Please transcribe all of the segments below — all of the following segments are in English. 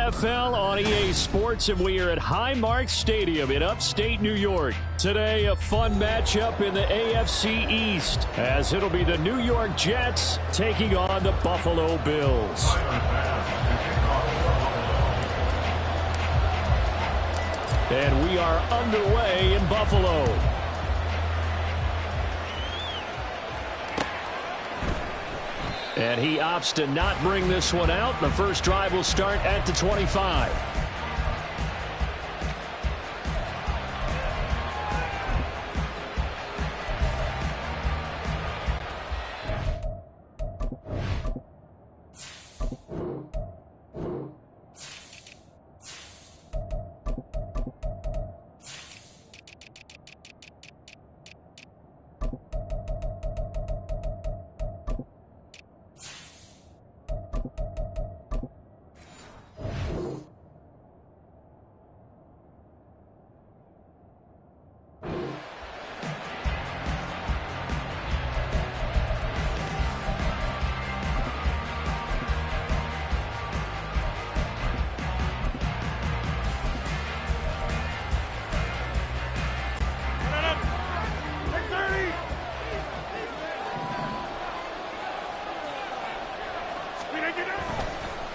NFL on EA Sports, and we are at Highmark Stadium in upstate New York. Today, a fun matchup in the AFC East, as it'll be the New York Jets taking on the Buffalo Bills. And we are underway in Buffalo. And he opts to not bring this one out. The first drive will start at the 25.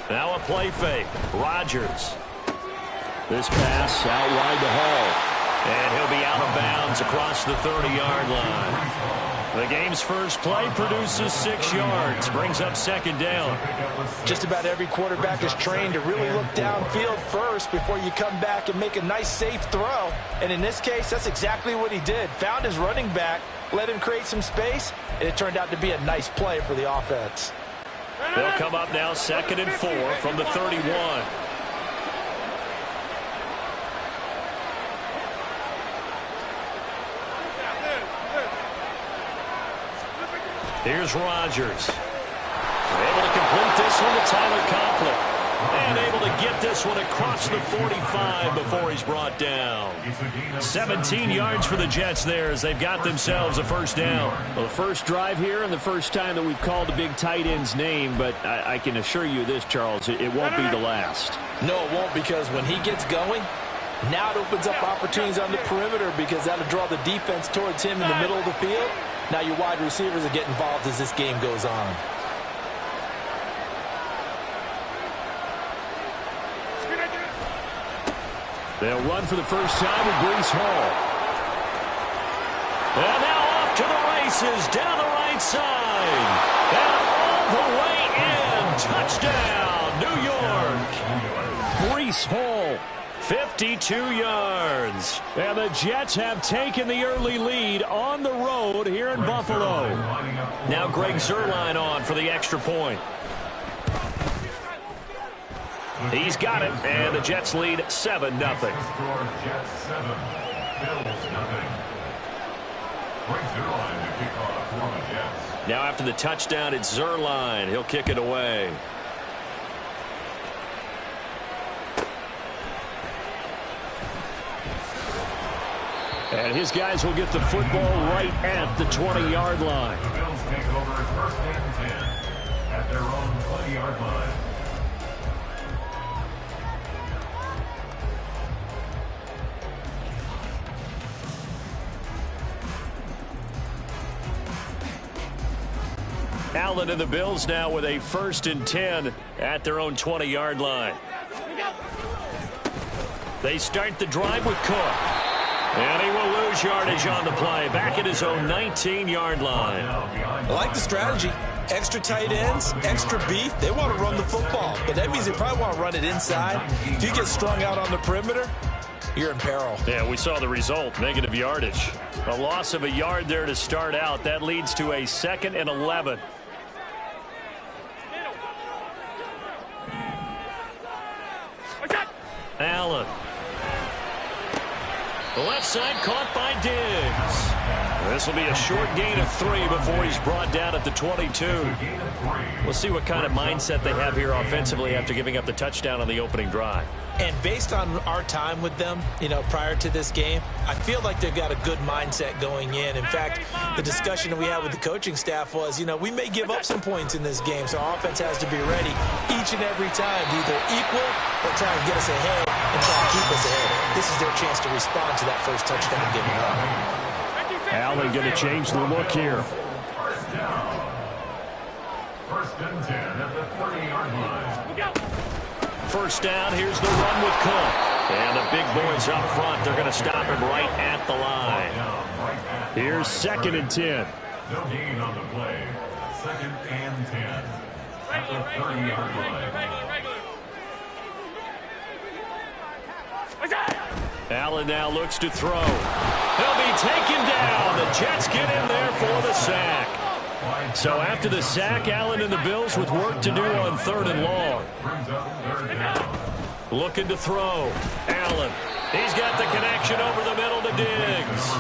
Now a play fake. Rodgers. This pass out wide to Hall. And he'll be out of bounds across the 30-yard line. The game's first play produces 6 yards. Brings up second down. Just about every quarterback is trained to really look downfield first before you come back and make a nice, safe throw. And in this case, that's exactly what he did. Found his running back, let him create some space, and it turned out to be a nice play for the offense. They'll come up now 2nd and 4 from the 31. Here's Rodgers. Able to complete this one to Tyler Conklin. And able to get this one across the 45 before he's brought down. 17 yards for the Jets there as they've got themselves a first down. Well, the first drive here and the first time that we've called a big tight end's name, but I can assure you this, Charles, it won't be the last. No, it won't, because when he gets going, now it opens up opportunities on the perimeter because that'll draw the defense towards him in the middle of the field. Now your wide receivers are getting involved as this game goes on. They'll run for the first time with Breece Hall. And now off to the races down the right side. And all the way in. Touchdown, New York. Breece Hall, 52 yards. And the Jets have taken the early lead on the road here in Buffalo. Now Greg Zuerlein on for the extra point. He's got it, and the Jets lead 7-0. Now after the touchdown, it's Zuerlein. He'll kick it away. And his guys will get the football right at the 20-yard line. The Bills take over first and 10 at their own 20-yard line. Allen and the Bills now with a 1st and 10 at their own 20-yard line. They start the drive with Cook. And he will lose yardage on the play. Back at his own 19-yard line. I like the strategy. Extra tight ends, extra beef. They want to run the football, but that means they probably want to run it inside. If you get strung out on the perimeter, you're in peril. Yeah, we saw the result, negative yardage. A loss of a yard there to start out. That leads to a 2nd and 11. Allen. The left side caught by Diggs. This will be a short gain of 3 before he's brought down at the 22. We'll see what kind of mindset they have here offensively after giving up the touchdown on the opening drive. And based on our time with them, prior to this game, I feel like they've got a good mindset going in. In fact, the discussion that we had with the coaching staff was, we may give up some points in this game, so our offense has to be ready each and every time to either equal or try and get us ahead and try and keep us ahead. This is their chance to respond to that first touchdown given up. Allen going to change the look here. First down. First and 10 at the 30-yard line. First down, here's the run with Cook. And the big boys up front, they're going to stop him right at the line. Here's 2nd and 10. No gain on the play. 2nd and 10 at the 30-yard line. Allen now looks to throw. He'll be taken down. The Jets get in there for the sack. So after the sack, Allen and the Bills with work to do on 3rd and long. Looking to throw. Allen. He's got the connection over the middle to Diggs.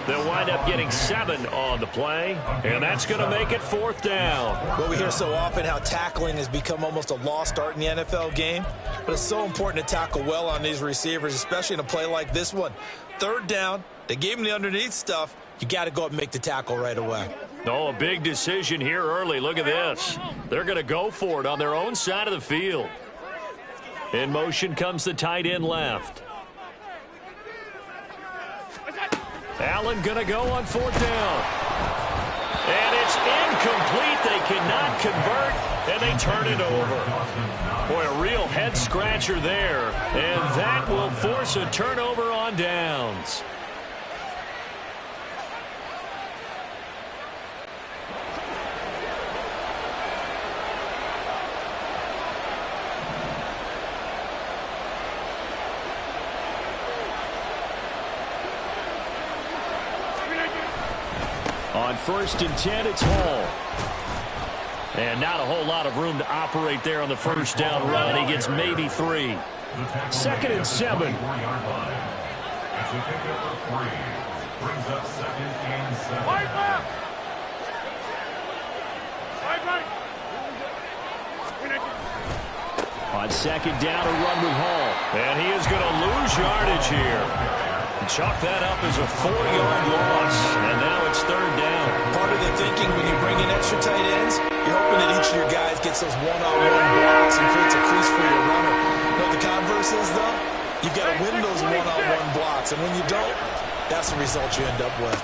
They'll wind up getting 7 on the play, and that's going to make it 4th down. Well, we hear so often how tackling has become almost a lost art in the NFL game, but it's so important to tackle well on these receivers, especially in a play like this one. 3rd down, they gave him the underneath stuff. You got to go up and make the tackle right away. Oh, a big decision here early. Look at this. They're going to go for it on their own side of the field. In motion comes the tight end left. Allen going to go on 4th down. And it's incomplete. They cannot convert, and they turn it over. Boy, a real head-scratcher there. And that will force a turnover on downs. On 1st and 10, it's Hall. And not a whole lot of room to operate there on the first down run. He gets maybe 3. 2nd and 7. As we pick up a 3, brings up 2nd and 7. On 2nd down, a run with Hall. And he is going to lose yardage here. Chalk that up as a 4-yard loss, and now it's 3rd down. Part of the thinking when you bring in extra tight ends, you're hoping that each of your guys gets those one-on-one blocks and creates a crease for your runner. What the converse is, though, you've got to win those one-on-one blocks, and when you don't, that's the result you end up with.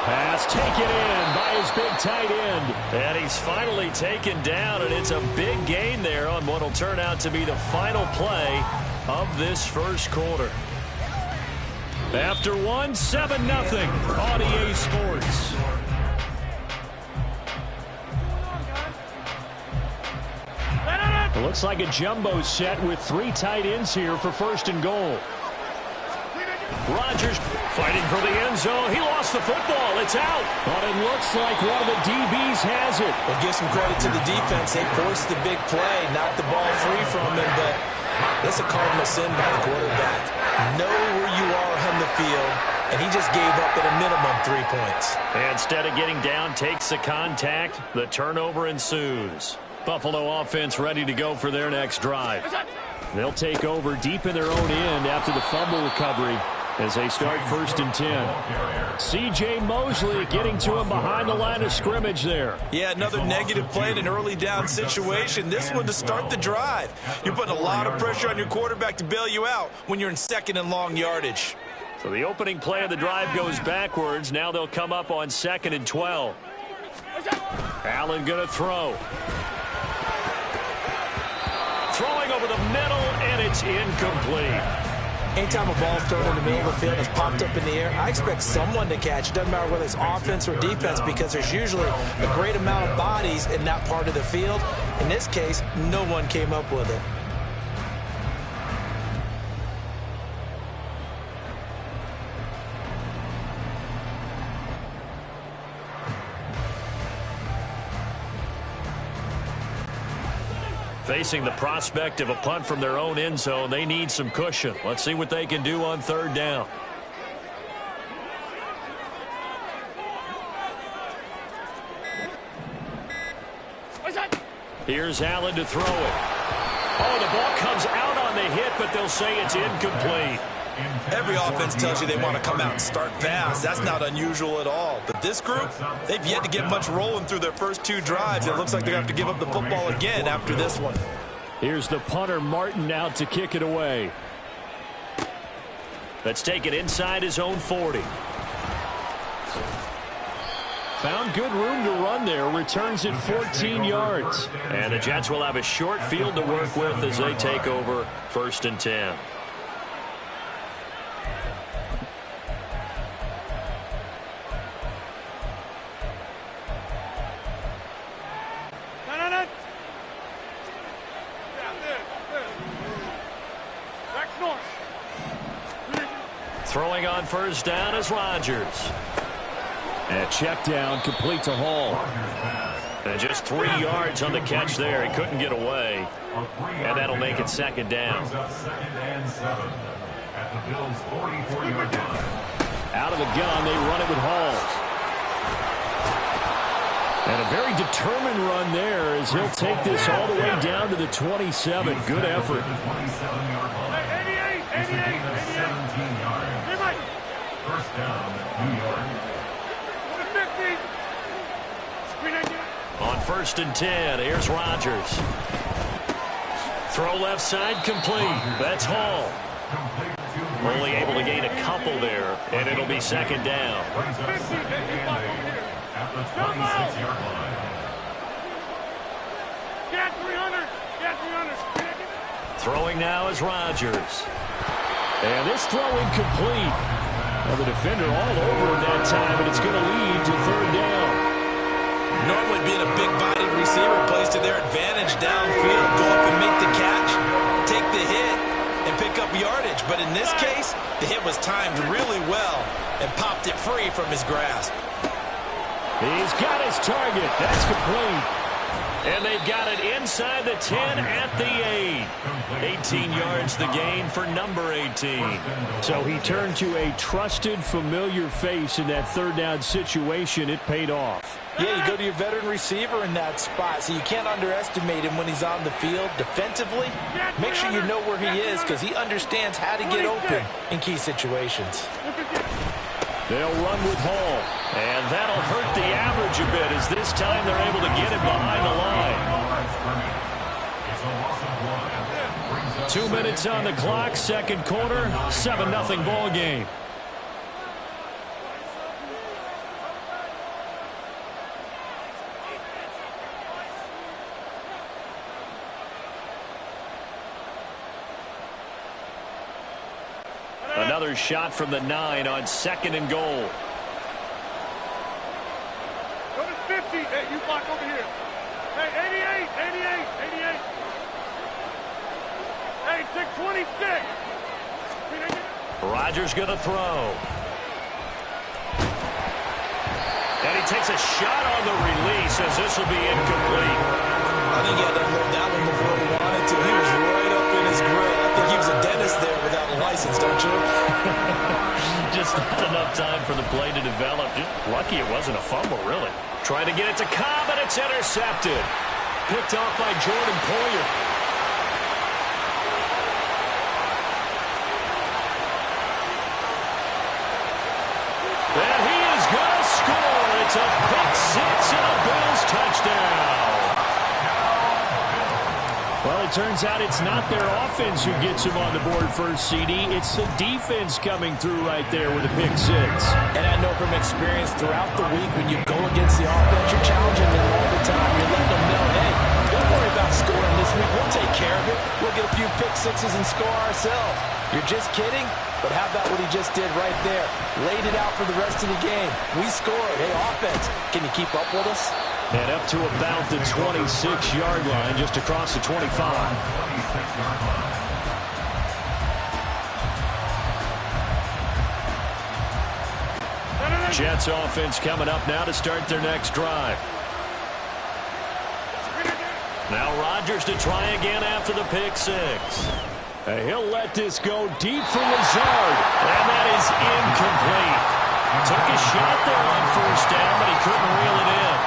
Pass taken in by his big tight end. And he's finally taken down, and it's a big gain there on what will turn out to be the final play of this first quarter. After 1, 7-0 on EA Sports. It looks like a jumbo set with 3 tight ends here for 1st and goal. Rodgers fighting for the end zone. He lost the football. It's out. But it looks like one of the DBs has it. Well, give some credit to the defense. They forced the big play, knocked the ball free from him, but that's a cardinal sin by the quarterback. Know where you are on the field, and he just gave up at a minimum 3 points. Instead of getting down, takes the contact. The turnover ensues. Buffalo offense ready to go for their next drive. They'll take over deep in their own end after the fumble recovery as they start 1st and 10. C.J. Mosley getting to him behind the line of scrimmage there. Yeah, another negative play in an early down situation. This one to start the drive. You're putting a lot of pressure on your quarterback to bail you out when you're in 2nd and long yardage. So the opening play of the drive goes backwards. Now they'll come up on 2nd and 12. Allen going to throw. Throwing over the middle, and it's incomplete. Anytime a ball is thrown in the middle of the field and it's popped up in the air, I expect someone to catch. It doesn't matter whether it's offense or defense, because there's usually a great amount of bodies in that part of the field. In this case, no one came up with it. Facing the prospect of a punt from their own end zone, they need some cushion. Let's see what they can do on 3rd down. Here's Allen to throw it. Oh, the ball comes out on the a hit, but they'll say it's incomplete. Every offense tells you they want to come out and start fast. That's not unusual at all. But this group, they've yet to get much rolling through their first 2 drives. It looks like they're going to have to give up the football again after this one. Here's the punter, Martin, out to kick it away. Let's take it inside his own 40. Found good room to run there. Returns it 14 yards. And the Jets will have a short field to work with as they take over 1st and 10. Throwing on 1st down is Rodgers. And check down, complete to Hall. And just 3 yards on the catch there. He couldn't get away. And that'll make it 2nd down. Out of the gun, they run it with Hall. And a very determined run there as he'll take this all the way down to the 27. Good effort. 1st down, New York. On 1st and 10, here's Rodgers. Throw left side, complete. That's Hall. Only able to gain a couple there, and it'll be 2nd down. At the 26-yard line. Throwing now is Rodgers. And this throw incomplete. Well, the defender all over him that time, and it's going to lead to 3rd down. Normally being a big-bodied receiver plays to their advantage downfield. Go up and make the catch, take the hit, and pick up yardage. But in this case, the hit was timed really well and popped it free from his grasp. He's got his target. That's complete. And they've got it inside the 10 at the 8. 18 yards the gain for number 18. So he turned to a trusted, familiar face in that 3rd down situation. It paid off. Yeah, you go to your veteran receiver in that spot, so you can't underestimate him when he's on the field. Defensively, make sure you know where he is because he understands how to get open in key situations. They'll run with Hall, and that'll hurt the average a bit as this time they're able to get him behind the line. 2 minutes on the clock, 2nd quarter, 7-0 ball game. Another shot from the 9 on 2nd and goal. Go to 50. Hey, you block over here. Hey, 88. Hey, take 26. Rodgers going to throw. And he takes a shot on the release as this will be incomplete. I think he had to load that one before he wanted to. He was right up in his grill. I think he was a dentist there without a license, don't you? Just not enough time for the play to develop. Just lucky it wasn't a fumble, really. Trying to get it to Cobb, and it's intercepted. Picked off by Jordan Poyer. And he is going to score. It's a pick 6 and a Bills touchdown. Well, it turns out it's not their offense who gets him on the board first, CD. It's the defense coming through right there with a pick 6. And I know from experience throughout the week when you go against the offense, you're challenging them all the time. You're letting them know, hey, don't worry about scoring this week. We'll take care of it. We'll get a few pick 6s and score ourselves. You're just kidding? But how about what he just did right there? Laid it out for the rest of the game. We scored. Hey, offense, can you keep up with us? And up to about the 26-yard line, just across the 25. Jets offense coming up now to start their next drive. Now Rodgers to try again after the pick 6. He'll let this go deep for Lazard. And that is incomplete. Took a shot there on 1st down, but he couldn't reel it in.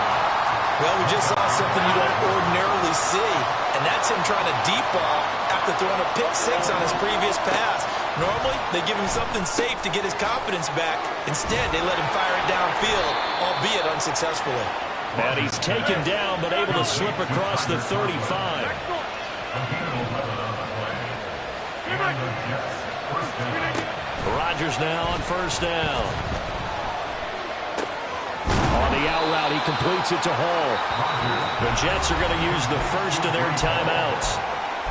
Well, we just saw something you don't ordinarily see, and that's him trying to deep ball after throwing a pick six on his previous pass. Normally, they give him something safe to get his confidence back. Instead, they let him fire it downfield, albeit unsuccessfully. And he's taken down, but able to slip across the 35. Rodgers now on first down. On the out route, he completes it to Hall. The Jets are going to use the first of their timeouts,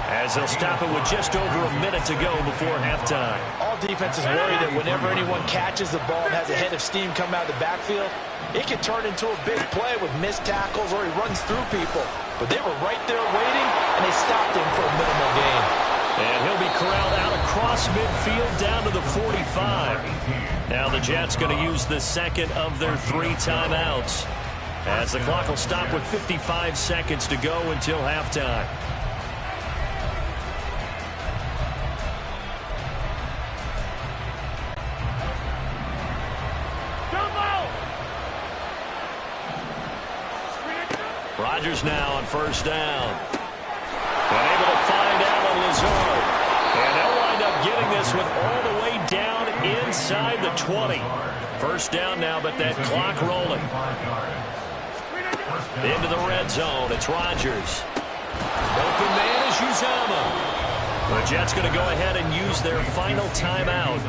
as they'll stop it with just over a minute to go before halftime. All defenses worry that whenever anyone catches the ball and has a head of steam come out of the backfield, it can turn into a big play with missed tackles or he runs through people. But they were right there waiting, and they stopped him for a minimal gain. And he'll be corralled out across midfield down to the 45. Now the Jets going to use the second of their 3 timeouts, as the clock will stop with 55 seconds to go until halftime. Rodgers now on first down. And able to find Alan Lazard. And they'll wind up getting this with all the way down inside the 20. First down now, but that clock rolling. Into the red zone. It's Rodgers. Open man is Uzomah. The Jets going to go ahead and use their final timeout.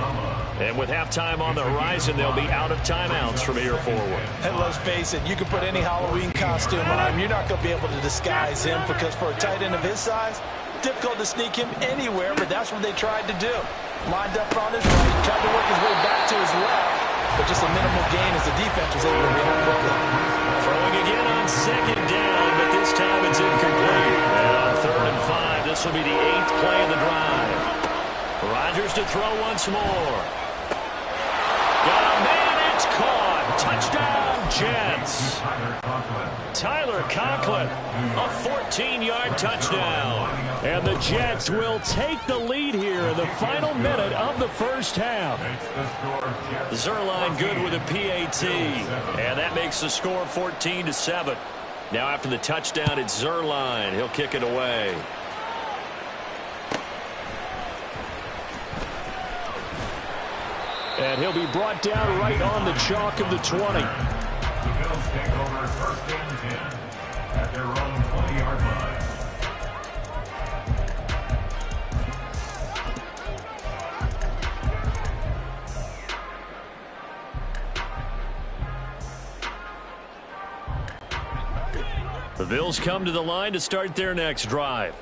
And with halftime on the horizon, they'll be out of timeouts from here forward. And let's face it, you can put any Halloween costume on him. You're not going to be able to disguise him, because for a tight end of his size, difficult to sneak him anywhere, but that's what they tried to do. Lined up on his right, tried to work his way back to his left, but just a minimal gain as the defense was able to react quickly. Throwing again on second down, but this time it's incomplete. And on 3rd and 5, this will be the 8th play of the drive. Rodgers to throw once more. Got a man, it's caught. Touchdown, Jets. Tyler Conklin, a 14-yard touchdown. And the Jets will take the lead here in the final minute of the first half. Zerline good with a PAT, and that makes the score 14-7. Now after the touchdown, it's Zerline. He'll kick it away. And he'll be brought down right on the chalk of the 20. The Bills take over 1st and 10 at their own 20-yard line. The Bills come to the line to start their next drive.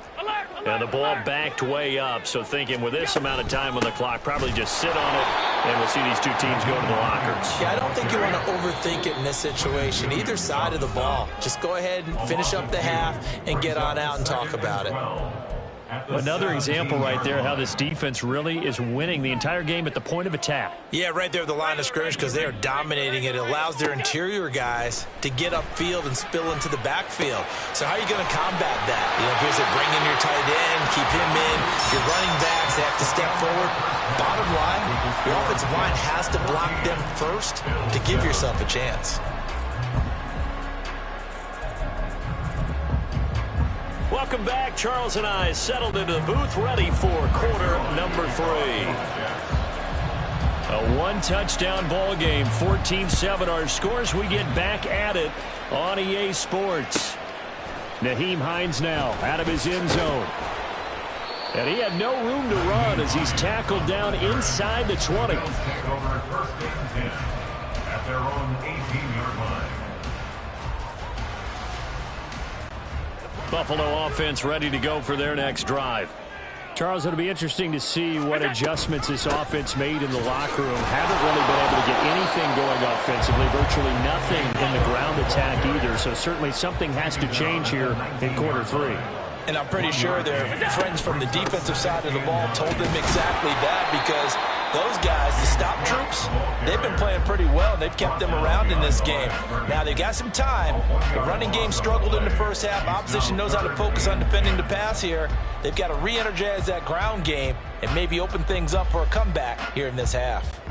And the ball backed way up, so thinking with this amount of time on the clock, probably just sit on it, and we'll see these two teams go to the lockers. Yeah, I don't think you want to overthink it in this situation. Either side of the ball. Just go ahead and finish up the half and get on out and talk about it. Another example right there how this defense really is winning the entire game at the point of attack. Yeah, right there at the line of scrimmage, because they are dominating it. It allows their interior guys to get upfield and spill into the backfield. So how are you going to combat that? You know, here's it, bring in your tight end, keep him in. Your running backs, they have to step forward. Bottom line, your offensive line has to block them first to give yourself a chance. Welcome back. Charles and I settled into the booth, ready for quarter number 3. A one-touchdown ball game, 14-7 our scores. We get back at it on EA Sports. Nyheim Hines now out of his end zone. And he had no room to run as he's tackled down inside the 20. Take over 1st and 10 at their own 18-yard line. Buffalo offense ready to go for their next drive. Charles, it'll be interesting to see what adjustments this offense made in the locker room. Haven't really been able to get anything going offensively, virtually nothing in the ground attack either. So certainly something has to change here in quarter 3. And I'm pretty sure their friends from the defensive side of the ball told them exactly that, because those guys, the stop troops, they've been playing pretty well. They've kept them around in this game. Now, they've got some time. The running game struggled in the first half. Opposition knows how to focus on defending the pass here. They've got to re-energize that ground game and maybe open things up for a comeback here in this half.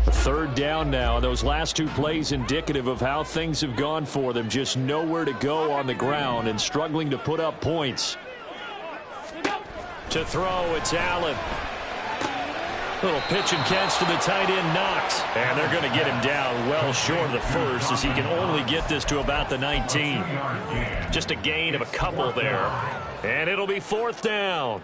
Third down now, and those last two plays indicative of how things have gone for them. Just nowhere to go on the ground and struggling to put up points. To throw, it's Allen. Little pitch and catch to the tight end, Knox. And they're going to get him down well short of the first, as he can only get this to about the 19. Just a gain of a couple there. And it'll be fourth down.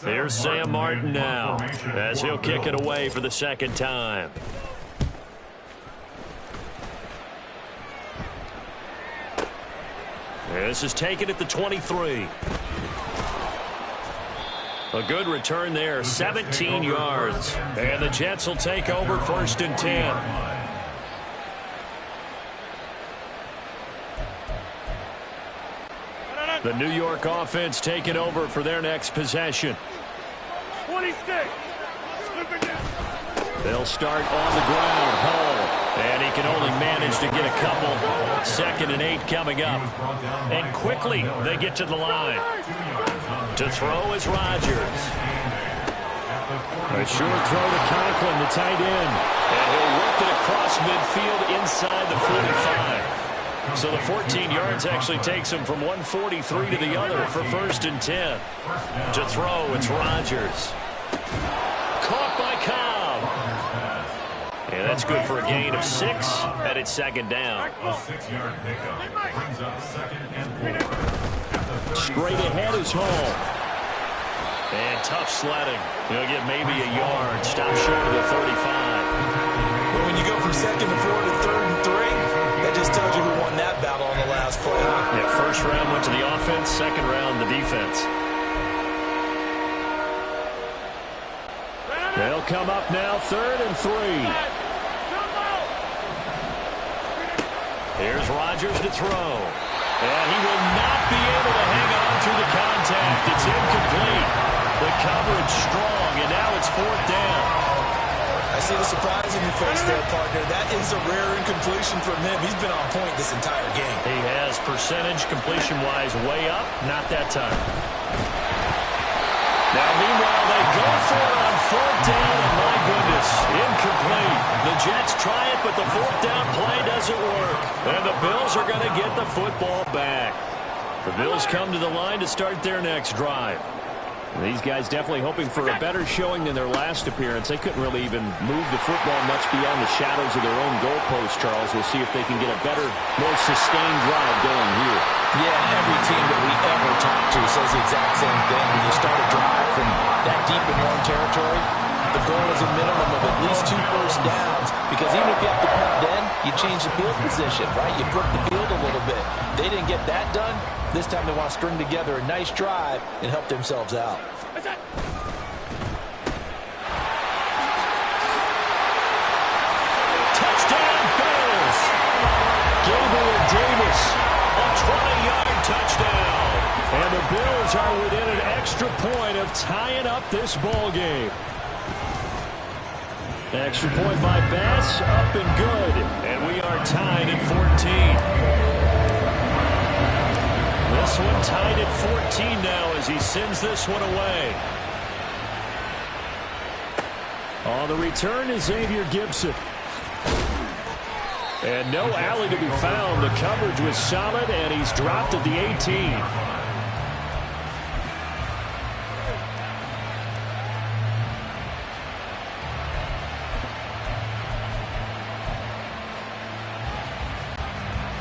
Here's Sam Martin now, as he'll kick it away for the second time. This is taken at the 23. A good return there, 17 yards. And the Jets will take over first and 10. The New York offense taking over for their next possession. 26. They'll start on the ground. Hall. And he can only manage to get a couple. 2nd and 8 coming up. And quickly they get to the line. To throw is Rodgers. A short throw to Conklin, the tight end. And he'll work it across midfield inside the 45. So the 14 yards actually takes him from 143 to the other for first and 10. To throw, it's Rodgers. Caught by Cobb. And that's good for a gain of 6, and it's second down. A 6-yard pickup brings up 2nd and 4. Straight ahead is Hall. And tough sledding. He'll get maybe a yard. Stop short of the 35. Well, when you go from 2nd to 4 to 3rd and 3, that just tells you who won that battle on the last play. Yeah, first round went to the offense, second round the defense. They'll come up now, 3rd and 3. Here's Rodgers to throw. And he will not be able to hang on through the contact. It's incomplete. The coverage strong, and now it's 4th down. I see the surprise in your face there, partner. That is a rare incompletion from him. He's been on point this entire game. He has percentage completion-wise way up. Not that time. Now, meanwhile, they go for it on 4th down, and my goodness, incomplete. The Jets try it, but the 4th down play doesn't work. And the Bills are going to get the football back. The Bills come to the line to start their next drive. These guys definitely hoping for a better showing than their last appearance. They couldn't really even move the football much beyond the shadows of their own goalpost, Charles. We'll see if they can get a better, more sustained drive going here. Yeah, every team that we ever talk to says the exact same thing. When you start a drive from that deep in your own territory, the goal is a minimum of at least 2 first downs, because even if you have to punt then, you change the field position, right? You flip the field a little bit. They didn't get that done. This time they want to string together a nice drive and help themselves out. Touchdown, Bills! Gabriel Davis, a 20-yard touchdown. And the Bills are within an extra point of tying up this ball game. Extra point by Bass, up and good. And we are tied at 14. This one tied at 14 now as he sends this one away. On the return is Xavier Gibson. And no alley to be found. The coverage was solid, and he's dropped at the 18.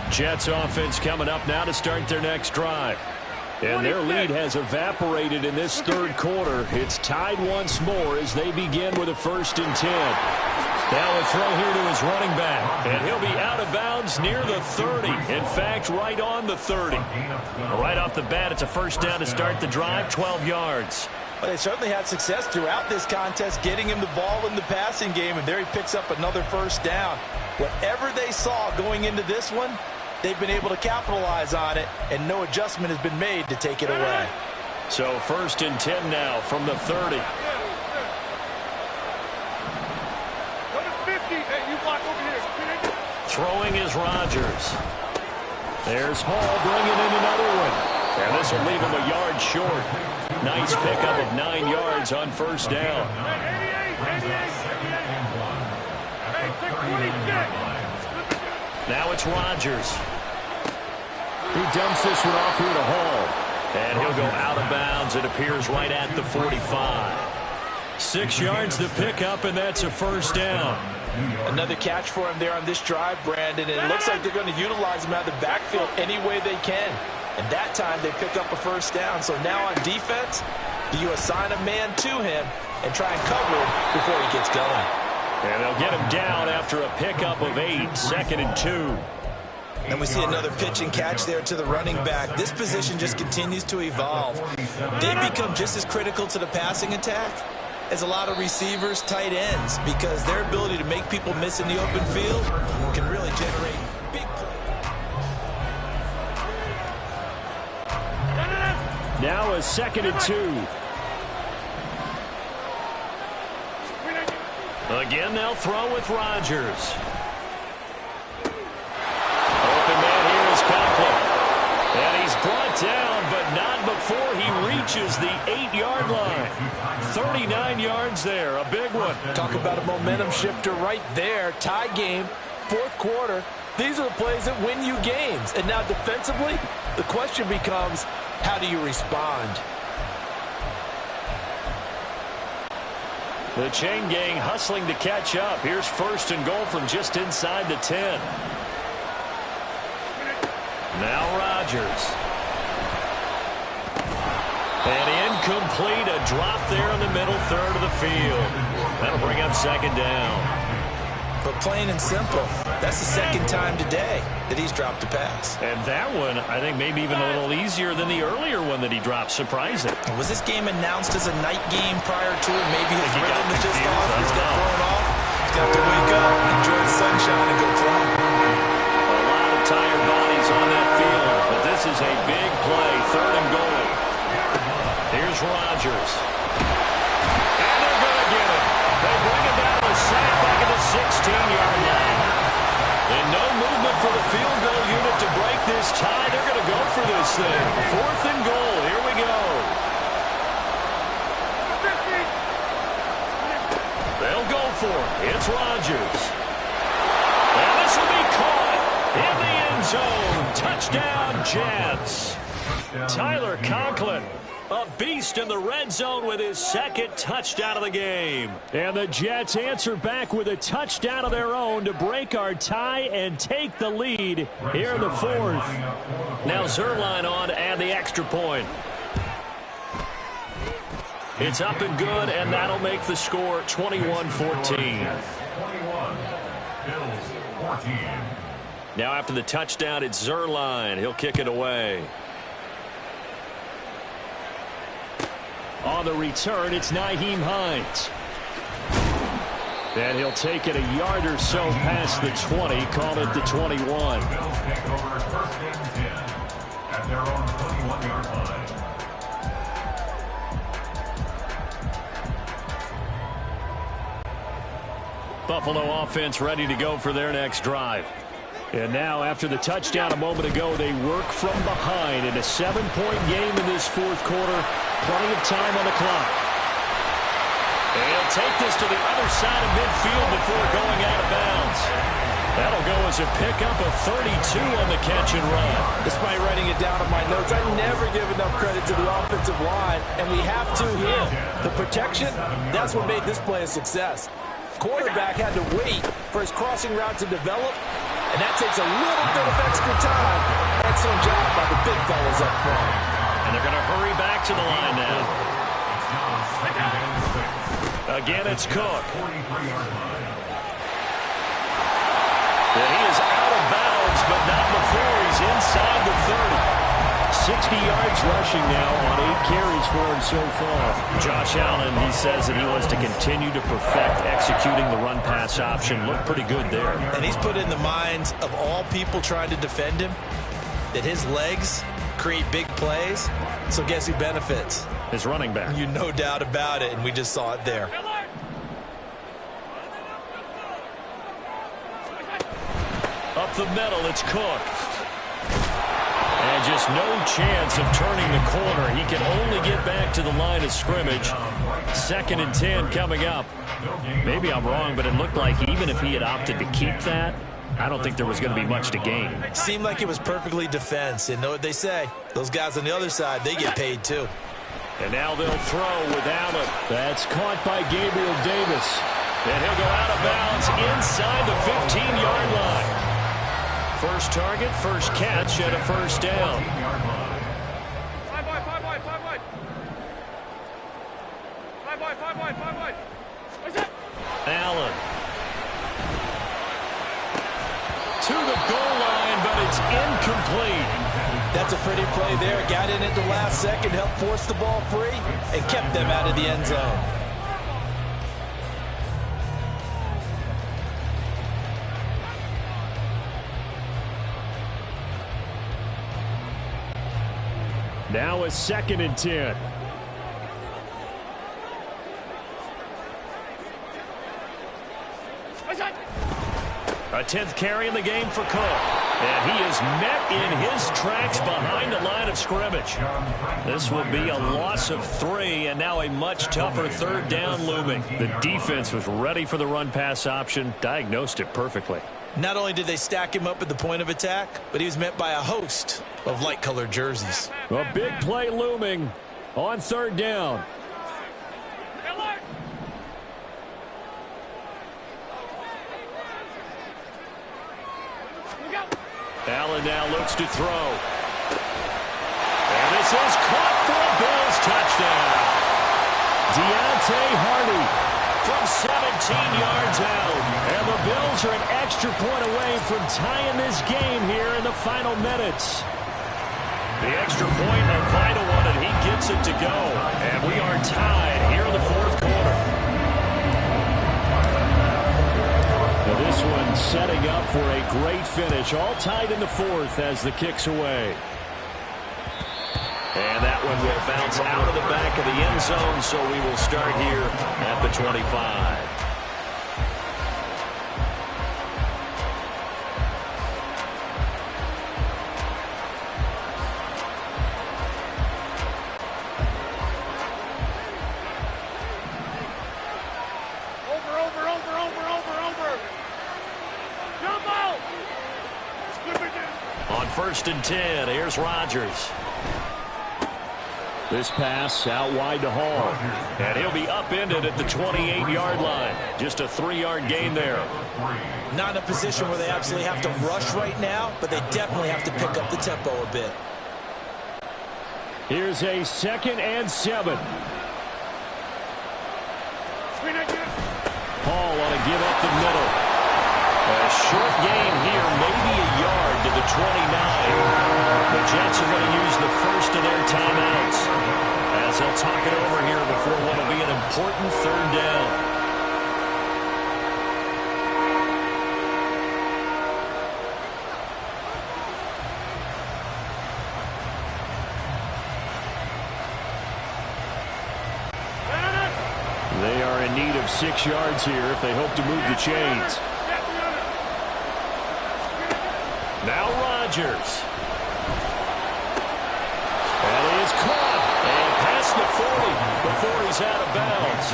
Jets offense coming up now to start their next drive. And their lead has evaporated in this third quarter. It's tied once more as they begin with a 1st and 10. Now a throw here to his running back. And he'll be out of bounds near the 30. In fact, right on the 30. Right off the bat, it's a 1st down to start the drive, 12 yards. Well, they certainly had success throughout this contest getting him the ball in the passing game, and there he picks up another 1st down. Whatever they saw going into this one, they've been able to capitalize on it, and no adjustment has been made to take it away. So 1st and 10 now from the 30. Throwing is Rodgers. There's Hall bringing in another one. And this will leave him a yard short. Nice pickup of 9 yards on first down. Now it's Rodgers. He dumps this one off here to Hall. And he'll go out of bounds. It appears right at the 45. 6 yards to pick up, and that's a first down. Another catch for him there on this drive, Brandon. And it looks like they're going to utilize him out of the backfield any way they can. And that time they pick up a first down. So now on defense, do you assign a man to him and try and cover him before he gets going? And they'll get him down after a pickup of 8, 2nd and 2. And we see another pitch and catch there to the running back. This position just continues to evolve. They become just as critical to the passing attack as a lot of receivers, tight ends, because their ability to make people miss in the open field can really generate big plays. Now a 2nd and 2. Again, they'll throw with Rodgers. Open man here is Conklin. And he's brought down, but not before he reaches the 8-yard line. 39 yards there, a big one. Talk about a momentum shifter right there. Tie game, 4th quarter. These are the plays that win you games. And now defensively, the question becomes, how do you respond? The chain gang hustling to catch up. Here's 1st and goal from just inside the 10. Now Rodgers. And incomplete, a drop there in the middle third of the field. That'll bring up 2nd down. But plain and simple, that's the 2nd time today that he's dropped a pass. And that one, I think, maybe even a little easier than the earlier one that he dropped. Surprising. Was this game announced as a night game prior to it? Maybe his rhythm is just off. He's got thrown off. He's got to wake up, enjoy the sunshine, and go play. A lot of tired bodies on that field, but this is a big play. 3rd and goal. Here's Rodgers. And they're going to get it. They bring it down to sack back at the 16-yard line. And no movement for the field goal unit to break this tie. They're going to go for this thing. 4th and goal. Here we go. They'll go for it. It's Rodgers. And this will be caught in the end zone. Touchdown, Jets. Tyler Conklin, a beast in the red zone with his 2nd touchdown of the game. And the Jets answer back with a touchdown of their own to break our tie and take the lead here in the 4th. Now Zerline on to add the extra point. It's up and good, and that'll make the score 21-14. Now after the touchdown, it's Zerline. He'll kick it away. On the return, it's Nyheim Hines. And he'll take it a yard or so past the 20, call it the 21. Bills take over 1st and 10 at their own 21-yard line. Buffalo offense ready to go for their next drive. And now, after the touchdown a moment ago, they work from behind in a 7-point game in this 4th quarter. Plenty of time on the clock. And he'll take this to the other side of midfield before going out of bounds. That'll go as a pickup of 32 on the catch and run. Despite writing it down in my notes, I never give enough credit to the offensive line, and we have to here. The protection, that's what made this play a success. Quarterback had to wait for his crossing route to develop, and that takes a little bit of extra time. Excellent job by the big fellas up front. And they're going to hurry back to the line now. Again, it's Cook. And he is out of bounds, but not before he's inside the 30. 60 yards rushing now on 8 carries for him so far. Josh Allen, he says that he wants to continue to perfect executing the run-pass option. Looked pretty good there. And he's put in the minds of all people trying to defend him that his legs create big plays. So guess who benefits? His running back. You no doubt about it, and we just saw it there. Up the middle, it's Cook. And just has no chance of turning the corner. He can only get back to the line of scrimmage. 2nd and 10 coming up. Maybe I'm wrong, but it looked like even if he had opted to keep that, I don't think there was going to be much to gain. Seemed like it was perfectly defense. And know what they say? Those guys on the other side, they get paid too. And now they'll throw with Allen. That's caught by Gabriel Davis. And he'll go out of bounds inside the 15-yard line. First target, first catch, and a first down. 5 wide, 5 wide, 5 wide. 5 wide, 5 wide, 5 wide. What's that? Allen. To the goal line, but it's incomplete. That's a pretty play there. Got in at the last second, helped force the ball free, and kept them out of the end zone. Now a 2nd and 10. A 10th carry in the game for Cook. And he is met in his tracks behind the line of scrimmage. This will be a loss of 3, and now a much tougher 3rd down looming. The defense was ready for the run-pass option, diagnosed it perfectly. Not only did they stack him up at the point of attack, but he was met by a host of light-colored jerseys. A big play looming on 3rd down. Allen now looks to throw. And this is caught for a Bills touchdown. Deontay Hardy from 17 yards out. And the Bills are an extra point away from tying this game here in the final minutes. The extra point, a vital one, and he gets it to go. And we are tied here in the 4th quarter. Now this one setting up for a great finish. All tied in the 4th as the kick's away. And that one will bounce out of the back of the end zone, so we will start here at the 25. On 1st and 10, here's Rodgers. This pass out wide to Hall. And he'll be upended at the 28-yard line. Just a 3-yard gain there. Not in a position where they absolutely have to rush right now, but they definitely have to pick up the tempo a bit. Here's a 2nd and 7. Hall on a give up the middle. A short gain here, maybe a yard to the 29. The Jets are going to use the first of their timeouts as they'll talk it over here before what will be an important 3rd down. They are in need of 6 yards here if they hope to move the chains. Now Rodgers. That is caught. And past the 40 before he's out of bounds.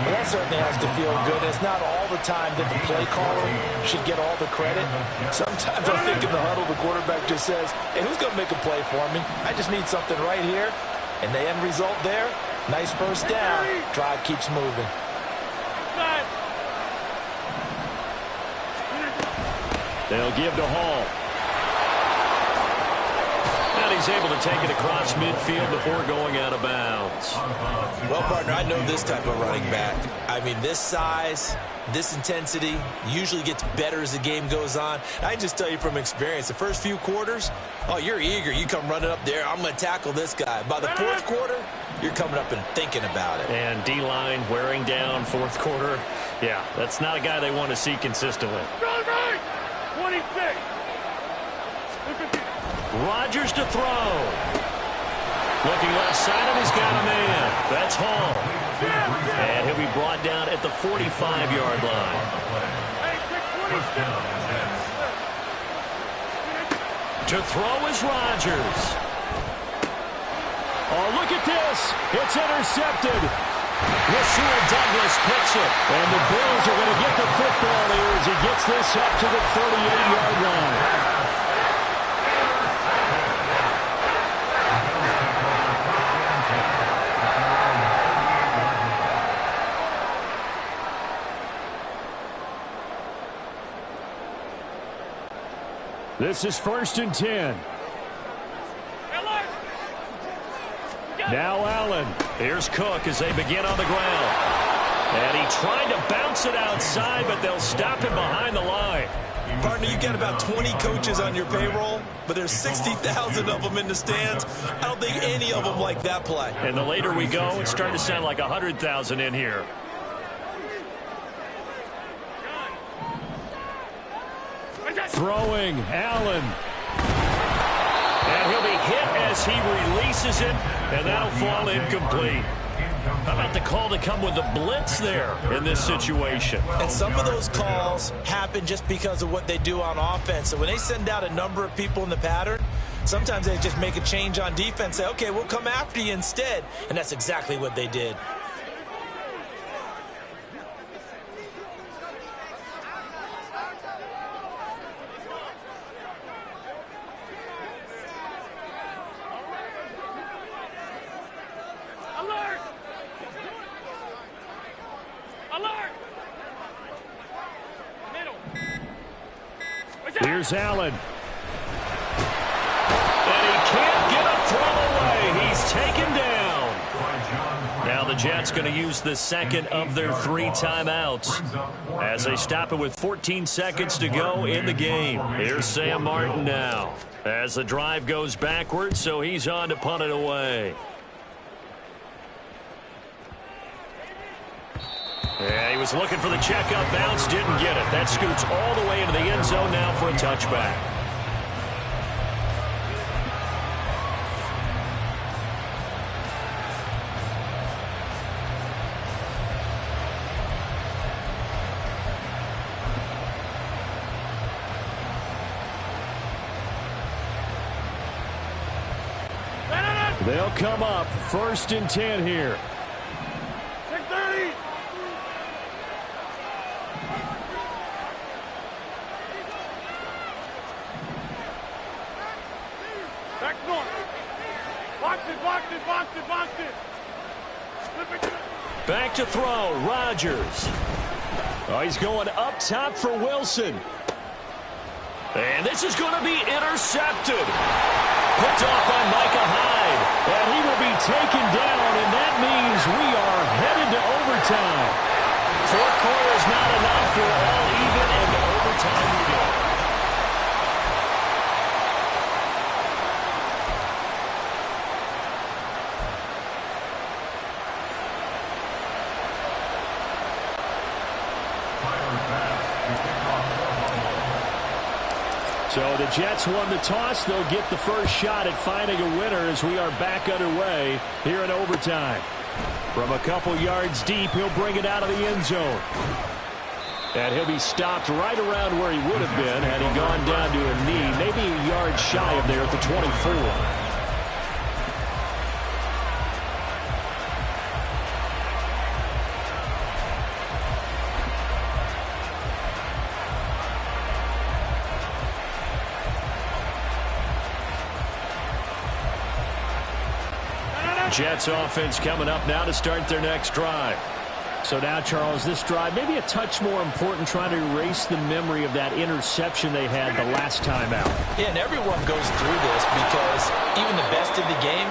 Well, that certainly has to feel good. It's not all the time that the play caller should get all the credit. Sometimes I think in the huddle, the quarterback just says, hey, who's going to make a play for me? I just need something right here. And the end result there, nice first down. Drive keeps moving. They'll give to Hall. And he's able to take it across midfield before going out of bounds. Well, partner, I know this type of running back. I mean, this size, this intensity usually gets better as the game goes on. I can just tell you from experience, the first few quarters, oh, you're eager. You come running up there, I'm going to tackle this guy. By the 4th quarter, you're coming up and thinking about it. And D-line wearing down 4th quarter. Yeah, that's not a guy they want to see consistently. 26. Rodgers to throw. Looking left side, and he's got a man. That's Hall. And he'll be brought down at the 45-yard line. To throw is Rodgers. Oh, look at this. It's intercepted. Rasul Douglas picks it. And the Bills are going to get the football here as he gets this up to the 38-yard line. This is 1st and 10. Now Allen. Here's Cook as they begin on the ground. And he tried to bounce it outside, but they'll stop him behind the line. Partner, you got about 20 coaches on your payroll, but there's 60,000 of them in the stands. I don't think any of them like that play. And the later we go, it's starting to sound like 100,000 in here. Throwing, Allen. And he'll be hit as he releases it, and that'll fall incomplete. How about the call to come with the blitz there in this situation? And some of those calls happen just because of what they do on offense. So when they send out a number of people in the pattern, sometimes they just make a change on defense, say, okay, we'll come after you instead. And that's exactly what they did. Here's Allen. And he can't get a throw away. He's taken down. Now the Jets going to use the second of their 3 timeouts as they stop it with 14 seconds to go in the game. Here's Sam Martin now as the drive goes backwards, so he's on to punt it away. Yeah, he was looking for the checkup bounce, didn't get it. That scoots all the way into the end zone now for a touchback. They'll come up 1st and 10 here. 6:30. Back north. Box it, box it, box it, box it. Back to throw, Rodgers. Oh, he's going up top for Wilson. And this is going to be intercepted. Picked off by Micah Hyde. And he will be taken down, and that means we are headed to overtime. 4 quarters not enough. We're all even, and to overtime we go. So the Jets won the toss. They'll get the first shot at finding a winner as we are back underway here in overtime. From a couple yards deep, he'll bring it out of the end zone. And he'll be stopped right around where he would have been had he gone down to a knee, maybe a yard shy of there at the 24. Jets offense coming up now to start their next drive. So now, Charles, this drive maybe a touch more important, trying to erase the memory of that interception they had the last time out. Yeah, and everyone goes through this because even the best in the game,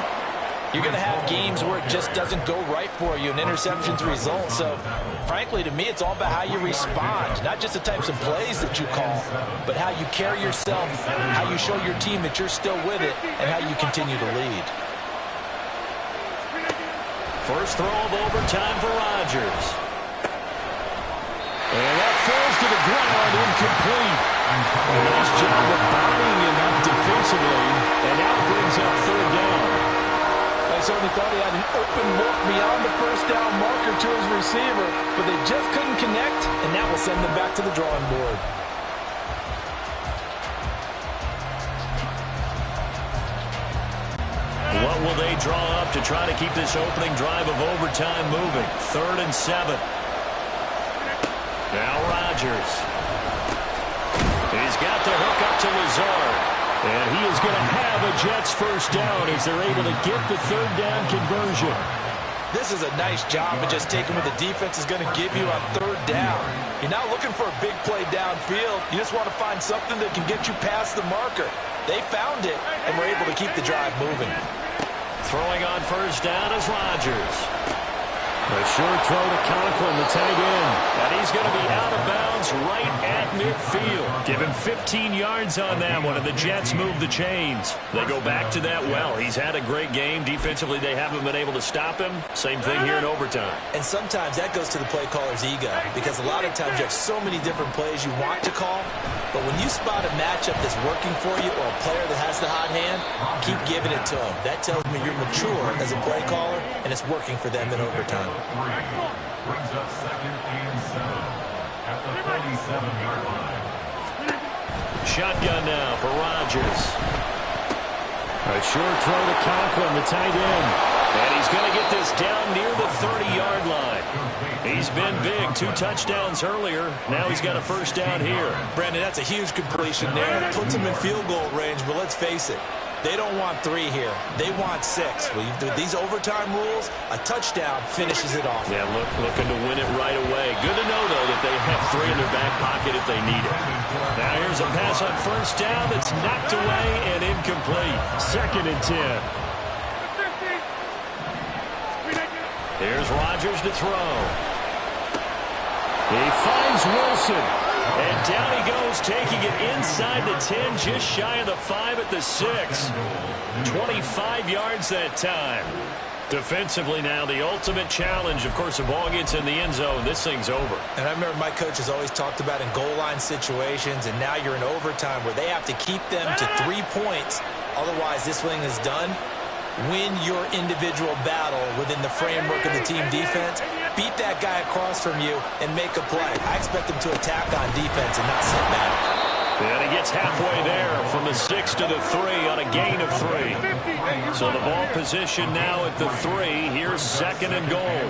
you're going to have games where it just doesn't go right for you, and interceptions result. So, frankly, to me, it's all about how you respond, not just the types of plays that you call, but how you carry yourself, how you show your team that you're still with it, and how you continue to lead. First throw of overtime for Rodgers. And that falls to the ground, incomplete. A nice job of bodying him up defensively, and now brings up 3rd down. I certainly thought he had an open look beyond the first down marker to his receiver, but they just couldn't connect, and that will send them back to the drawing board. What will they draw up to try to keep this opening drive of overtime moving? 3rd and 7. Now Rodgers. He's got the hook up to Lazard. And he is going to have a Jets first down as they're able to get the 3rd down conversion. This is a nice job of just taking what the defense is going to give you on 3rd down. You're not looking for a big play downfield. You just want to find something that can get you past the marker. They found it and were able to keep the drive moving. Throwing on first down is Rodgers. A short throw to Conklin, the tight end. And he's going to be out of bounds right at midfield. Give him 15 yards on that one, and the Jets move the chains. They go back to that well. He's had a great game. Defensively, they haven't been able to stop him. Same thing here in overtime. And sometimes that goes to the play caller's ego, because a lot of times you have so many different plays you want to call, but when you spot a matchup that's working for you or a player that has the hot hand, keep giving it to him. That tells me you're mature as a play caller, and it's working for them in overtime. Brings up 2nd and 7 at the 47-yard line. Shotgun now for Rodgers. A short throw to Conklin, the tight end. And he's going to get this down near the 30-yard line. He's been big. 2 touchdowns earlier. Now he's got a first down here. Brandon, that's a huge completion there. It puts him in field goal range, but let's face it. They don't want 3 here. They want 6. With these overtime rules, a touchdown finishes it off. Yeah, looking to win it right away. Good to know, though, that they have 3 in their back pocket if they need it. Now here's a pass on first down that's knocked away and incomplete. 2nd and 10. Here's Rodgers to throw. He finds Wilson. And down he goes, taking it inside the 10, just shy of the 5 at the 6. 25 yards that time. Defensively now, the ultimate challenge. Of course, the ball gets in the end zone. This thing's over. And I remember my coach has always talked about in goal line situations, and now you're in overtime where they have to keep them to 3 points. Otherwise, this thing is done. Win your individual battle within the framework of the team defense. Beat that guy across from you and make a play. I expect them to attack on defense and not sit back. And he gets halfway there from the 6 to the 3 on a gain of 3. So the ball position now at the 3. Here's 2nd and goal.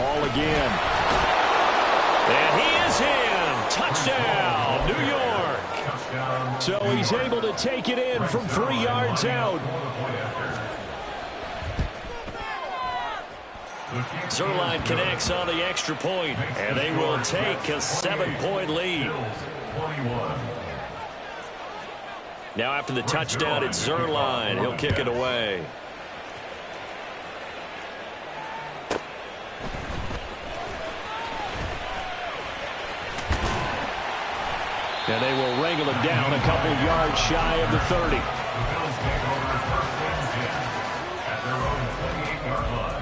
Ball again. And he is in. Touchdown, New York. So he's able to take it in from 3 yards out. Zerline connects on the extra point, and they will take a 7-point lead. Now after the touchdown, it's Zerline. He'll kick it away. And they will wrangle him down a couple yards shy of the 30. At their own 28-yard line.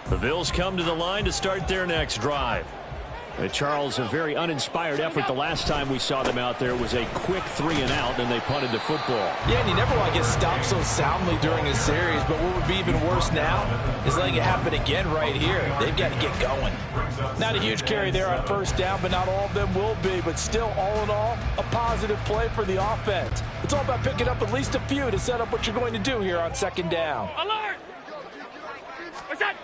The Bills come to the line to start their next drive. Charles, a very uninspired effort the last time we saw them out there. It was a quick 3 and out, and they punted the football. Yeah, and you never want to get stopped so soundly during a series, but what would be even worse now is letting it happen again right here. They've got to get going. Not a huge carry there on first down, but not all of them will be. But still, all in all, a positive play for the offense. It's all about picking up at least a few to set up what you're going to do here on 2nd down. Alert! What's that?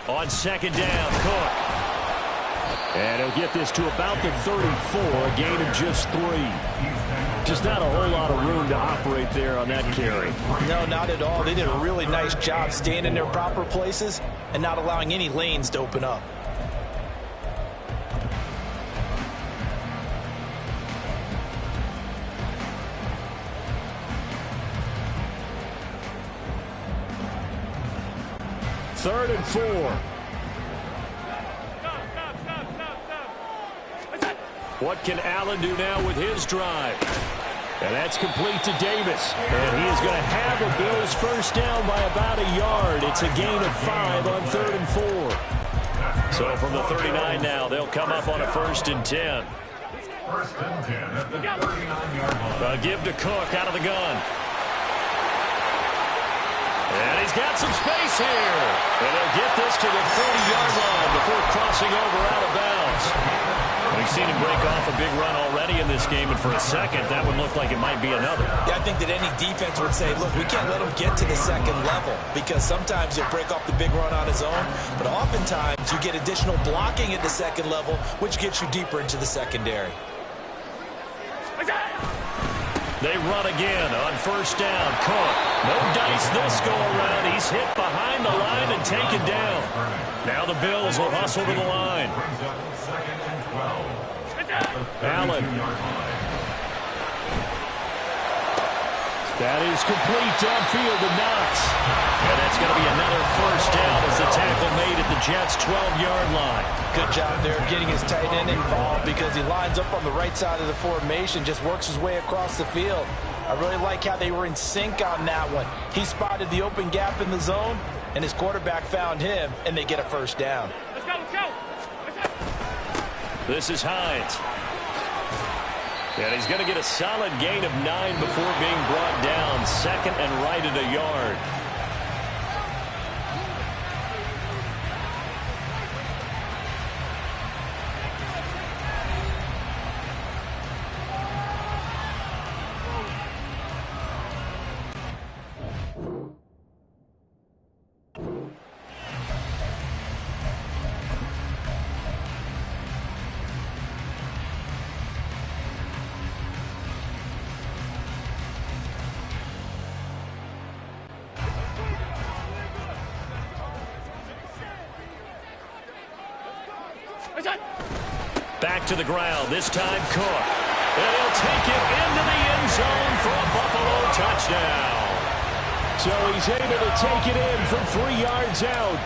On 2nd down, Cook. And he'll get this to about the 34, a gain of just 3. Just not a whole lot of room to operate there on that carry. No, not at all. They did a really nice job staying in their proper places and not allowing any lanes to open up. Third and 4. What can Allen do now with his drive? And that's complete to Davis. And he is going to have a Bills first down by about a yard. It's a gain of 5 on 3rd and 4. So from the 39 now, they'll come up on a 1st and 10. 1st and 10 at the 39-yard line. A give to Cook out of the gun. And he's got some space here. And they'll get this to the 40-yard line before crossing over out of bounds. We've seen him break off a big run already in this game, and for a second, that would look like it might be another. Yeah, I think that any defense would say, look, we can't let him get to the second level, because sometimes he'll break off the big run on his own, but oftentimes you get additional blocking at the second level, which gets you deeper into the secondary. They run again on 1st down. Cook, no dice this go around. He's hit behind the line and taken down. Now the Bills will hustle to the line. Allen. That is complete downfield to Knox. And that's going to be another 1st down as the tackle made at the Jets' 12-yard line. Good job there getting his tight end involved, because he lines up on the right side of the formation, just works his way across the field. I really like how they were in sync on that one. He spotted the open gap in the zone, and his quarterback found him, and they get a 1st down. Let's go, let's go. This is Hines. And he's going to get a solid gain of 9 before being brought down. 2nd and right at a yard. Back to the ground, this time Cook. And he'll take it into the end zone for a Buffalo touchdown. So he's able to take it in from 3 yards out.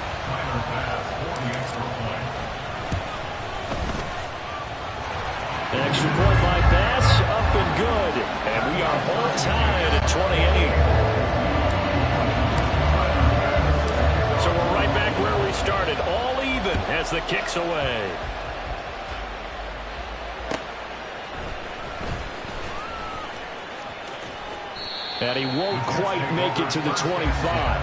Extra point by Bass, up and good. And we are all tied at 28. So we're right back where we started, all even as the kick's away. And he won't quite make it to the 25.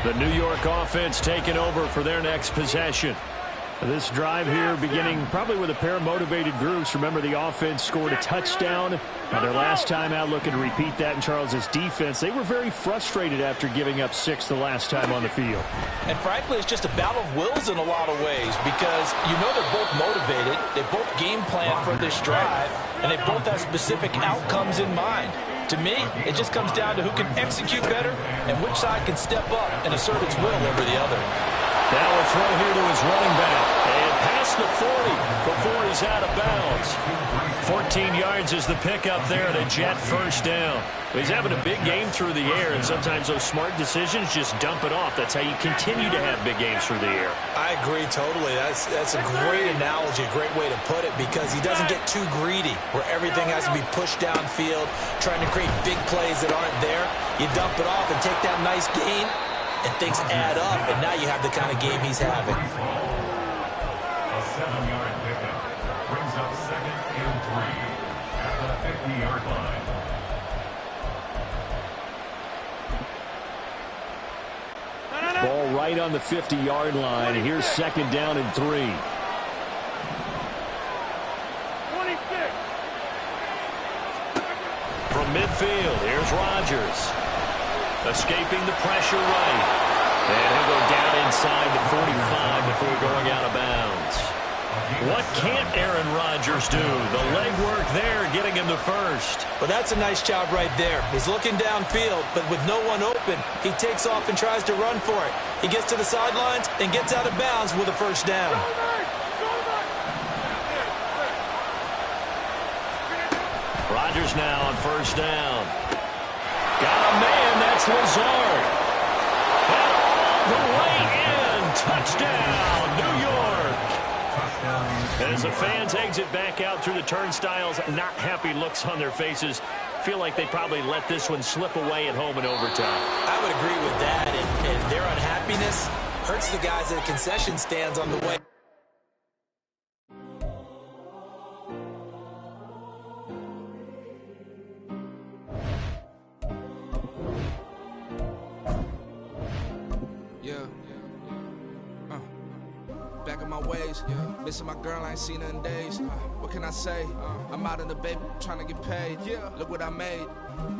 The New York offense taking over for their next possession. This drive here beginning probably with a pair of motivated groups. Remember, the offense scored a touchdown their last time out. Looking to repeat that in Charles's defense. They were very frustrated after giving up 6 the last time on the field. And frankly, it's just a battle of wills in a lot of ways, because you know they're both motivated. They both game plan for this drive, and they both have specific outcomes in mind. To me, it just comes down to who can execute better and which side can step up and assert its will over the other. Now a throw here to his running back. And past the 40 before he's out of bounds. 14 yards is the pickup there and a Jet 1st down. He's having a big game through the air, and sometimes those smart decisions just dump it off. That's how you continue to have big games through the air. I agree totally. That's a great analogy, a great way to put it, because he doesn't get too greedy where everything has to be pushed downfield, trying to create big plays that aren't there. You dump it off and take that nice gain, and things add up, and now you have the kind of game he's having. A 7-yard pickup brings up 2nd and 3 at the 50-yard line. Ball right on the 50-yard line, and here's 2nd down and 3. 26. From midfield, here's Rodgers. Escaping the pressure right. And he'll go down inside the 45 before going out of bounds. What can't Aaron Rodgers do? The legwork there getting him to 1st. Well, that's a nice job right there. He's looking downfield, but with no one open, he takes off and tries to run for it. He gets to the sidelines and gets out of bounds with a 1st down. Rodgers now on 1st down. Got a man, that's Lazard. And all the way in, touchdown, New As the fans exit back out through the turnstiles, not happy looks on their faces. Feel like they probably let this one slip away at home in overtime. I would agree with that, and their unhappiness hurts the guys at the concession stands on the way. Back in my ways, missing my girl, I ain't seen her in days. What can I say? I'm out in the baby, trying to get paid. Look what I made.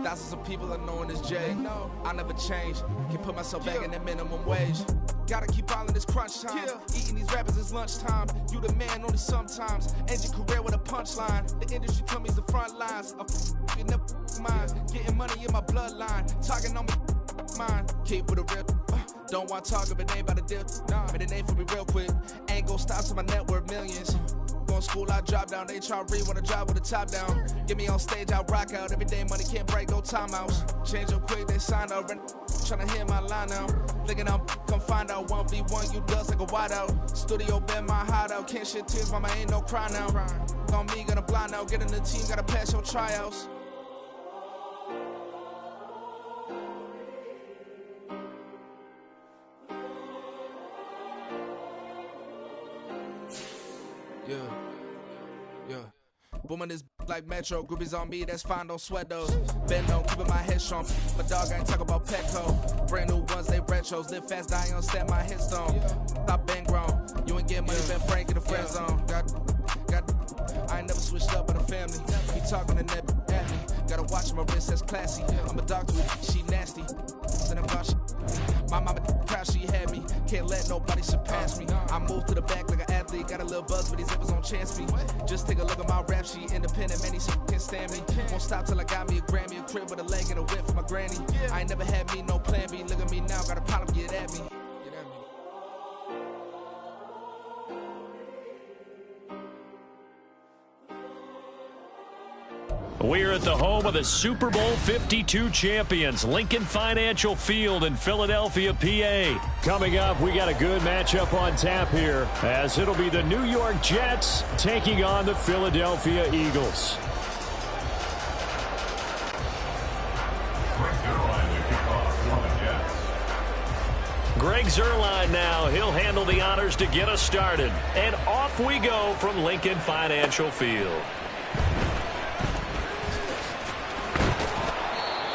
Thousands of people are knowing this Jay. I never change. Can put myself back in that minimum wage. Gotta keep all in this crunch time. Eating these rappers is lunchtime. You the man only sometimes. End your career with a punchline. The industry told me the front lines. You never mind. Getting money in my bloodline. Talking on me, mine. Keep with a real. Don't want to talk if it ain't about a deal. But it ain't for me real quick. Ain't gon' stop till my net worth millions. Going school, I drop down. They try to read when I drive with the top down. Get me on stage, I rock out. Every day money can't break, no timeouts. Change up quick, they sign up. Tryna hear my line now. Thinking I'm come find out 1v1, you dust like a wideout. Studio been my hideout. Can't shed tears, mama ain't no cry now. On me, gonna blind out. Get in the team, gotta pass your tryouts. Booming this like Metro, groupies on me, that's fine, don't sweat those. Bend on, keeping my head strong. My dog, I ain't talk about Petco. Brand new ones, they retros. Live fast, die on, stand my headstone. Stop been grown. You ain't get money, been Frank in the friend zone. I ain't never switched up with a family. He talking to that at me. Gotta watch my wrist, that's classy. I'm a doctor, she nasty. My mama proud she had me. Can't let nobody surpass me. I moved to the back like an athlete. Got a little buzz, but these zippers on chance me. Just take a look at my rap sheet. Independent, man, these can't stand me. Won't stop till I got me a Grammy, a crib with a leg and a whip for my granny. I ain't never had me no plan B. Look at me now, got a problem, get at me. We're at the home of the Super Bowl 52 champions, Lincoln Financial Field in Philadelphia, PA. Coming up, we got a good matchup on tap here, as it'll be the New York Jets taking on the Philadelphia Eagles. Greg Zuerlein now. He'll handle the honors to get us started. And off we go from Lincoln Financial Field.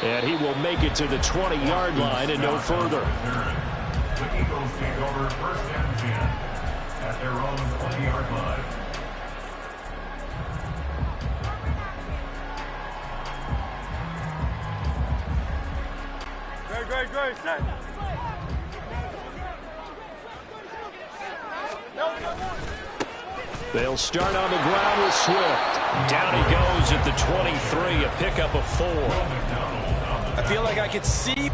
And he will make it to the 20-yard line and no further. The Eagles take over first and 10 at their own 20-yard line. Great, set. They'll start on the ground with Swift. Down he goes at the 23, a pickup of 4. I feel like I could see.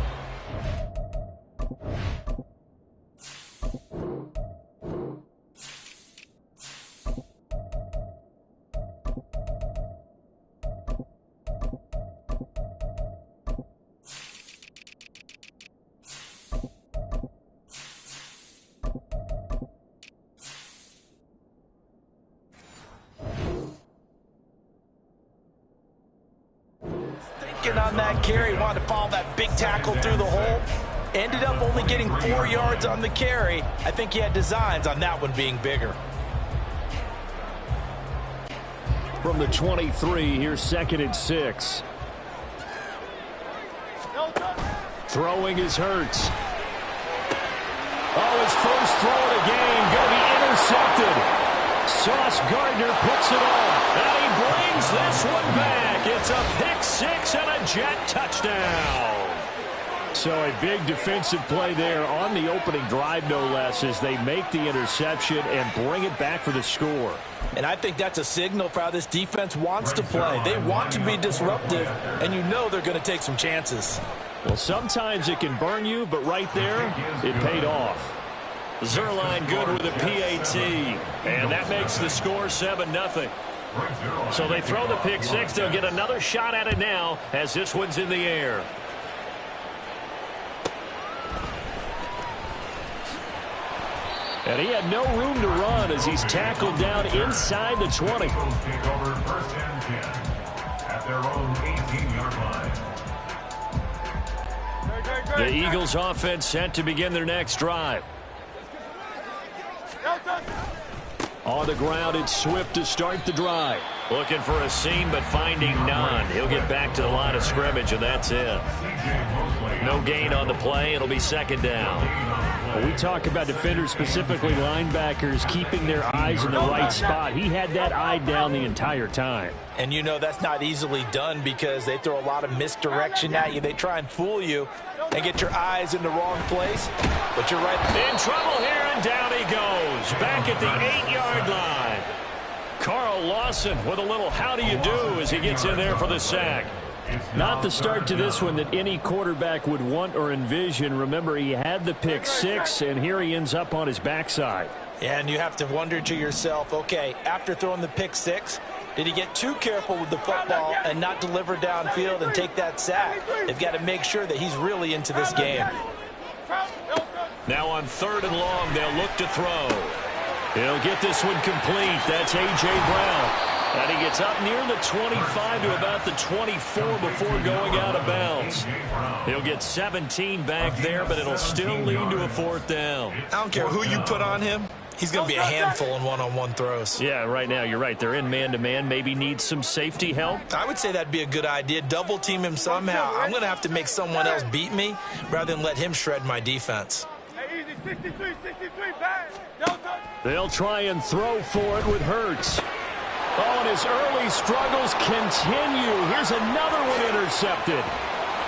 On that carry, wanted to follow that big tackle through the hole. Ended up only getting 4 yards on the carry. I think he had designs on that one being bigger. From the 23, here's 2nd and 6. Throwing is Hurts. Oh, his first throw of the game going to be intercepted. Sauce Gardner puts it on, and he brings this one back. It's a pick 6 and a Jet touchdown. So a big defensive play there on the opening drive, no less, as they make the interception and bring it back for the score. And I think that's a signal for how this defense wants to play. They want to be disruptive, and you know they're going to take some chances. Well, sometimes it can burn you, but right there, it paid off. Zuerlein good with a PAT, and that makes the score 7-0. So they throw the pick 6. They'll get another shot at it now as this one's in the air. And he had no room to run as he's tackled down inside the 20. Eagles take over 1st and 10 at their own 18-yard line. The Eagles offense set to begin their next drive. On the ground, it's Swift to start the drive. Looking for a seam, but finding none. He'll get back to the line of scrimmage, and that's it. No gain on the play. It'll be 2nd down. Well, we talk about defenders, specifically linebackers, keeping their eyes in the right spot. He had that eye down the entire time. And you know that's not easily done because they throw a lot of misdirection at you. They try and fool you and get your eyes in the wrong place. But you're right. In trouble here, and down he goes. Back at the 8-yard line. Carl Lawson with a little how do you do as he gets in there for the sack. Not the start to this one that any quarterback would want or envision. Remember, he had the pick 6, and here he ends up on his backside. And you have to wonder to yourself, okay, after throwing the pick 6, did he get too careful with the football and not deliver downfield and take that sack? They've got to make sure that he's really into this game. Now on 3rd and long, they'll look to throw. He'll get this one complete. That's A.J. Brown. And he gets up near the 25 to about the 24 before going out of bounds. He'll get 17 back there, but it'll still lead to a 4th down. I don't care who you put on him. He's going to be a handful in one-on-one throws. Yeah, right now, you're right. They're in man-to-man. Maybe needs some safety help. I would say that'd be a good idea. Double team him somehow. I'm going to have to make someone else beat me rather than let him shred my defense. They'll try and throw for it with Hurts. Oh, and his early struggles continue. Here's another one intercepted.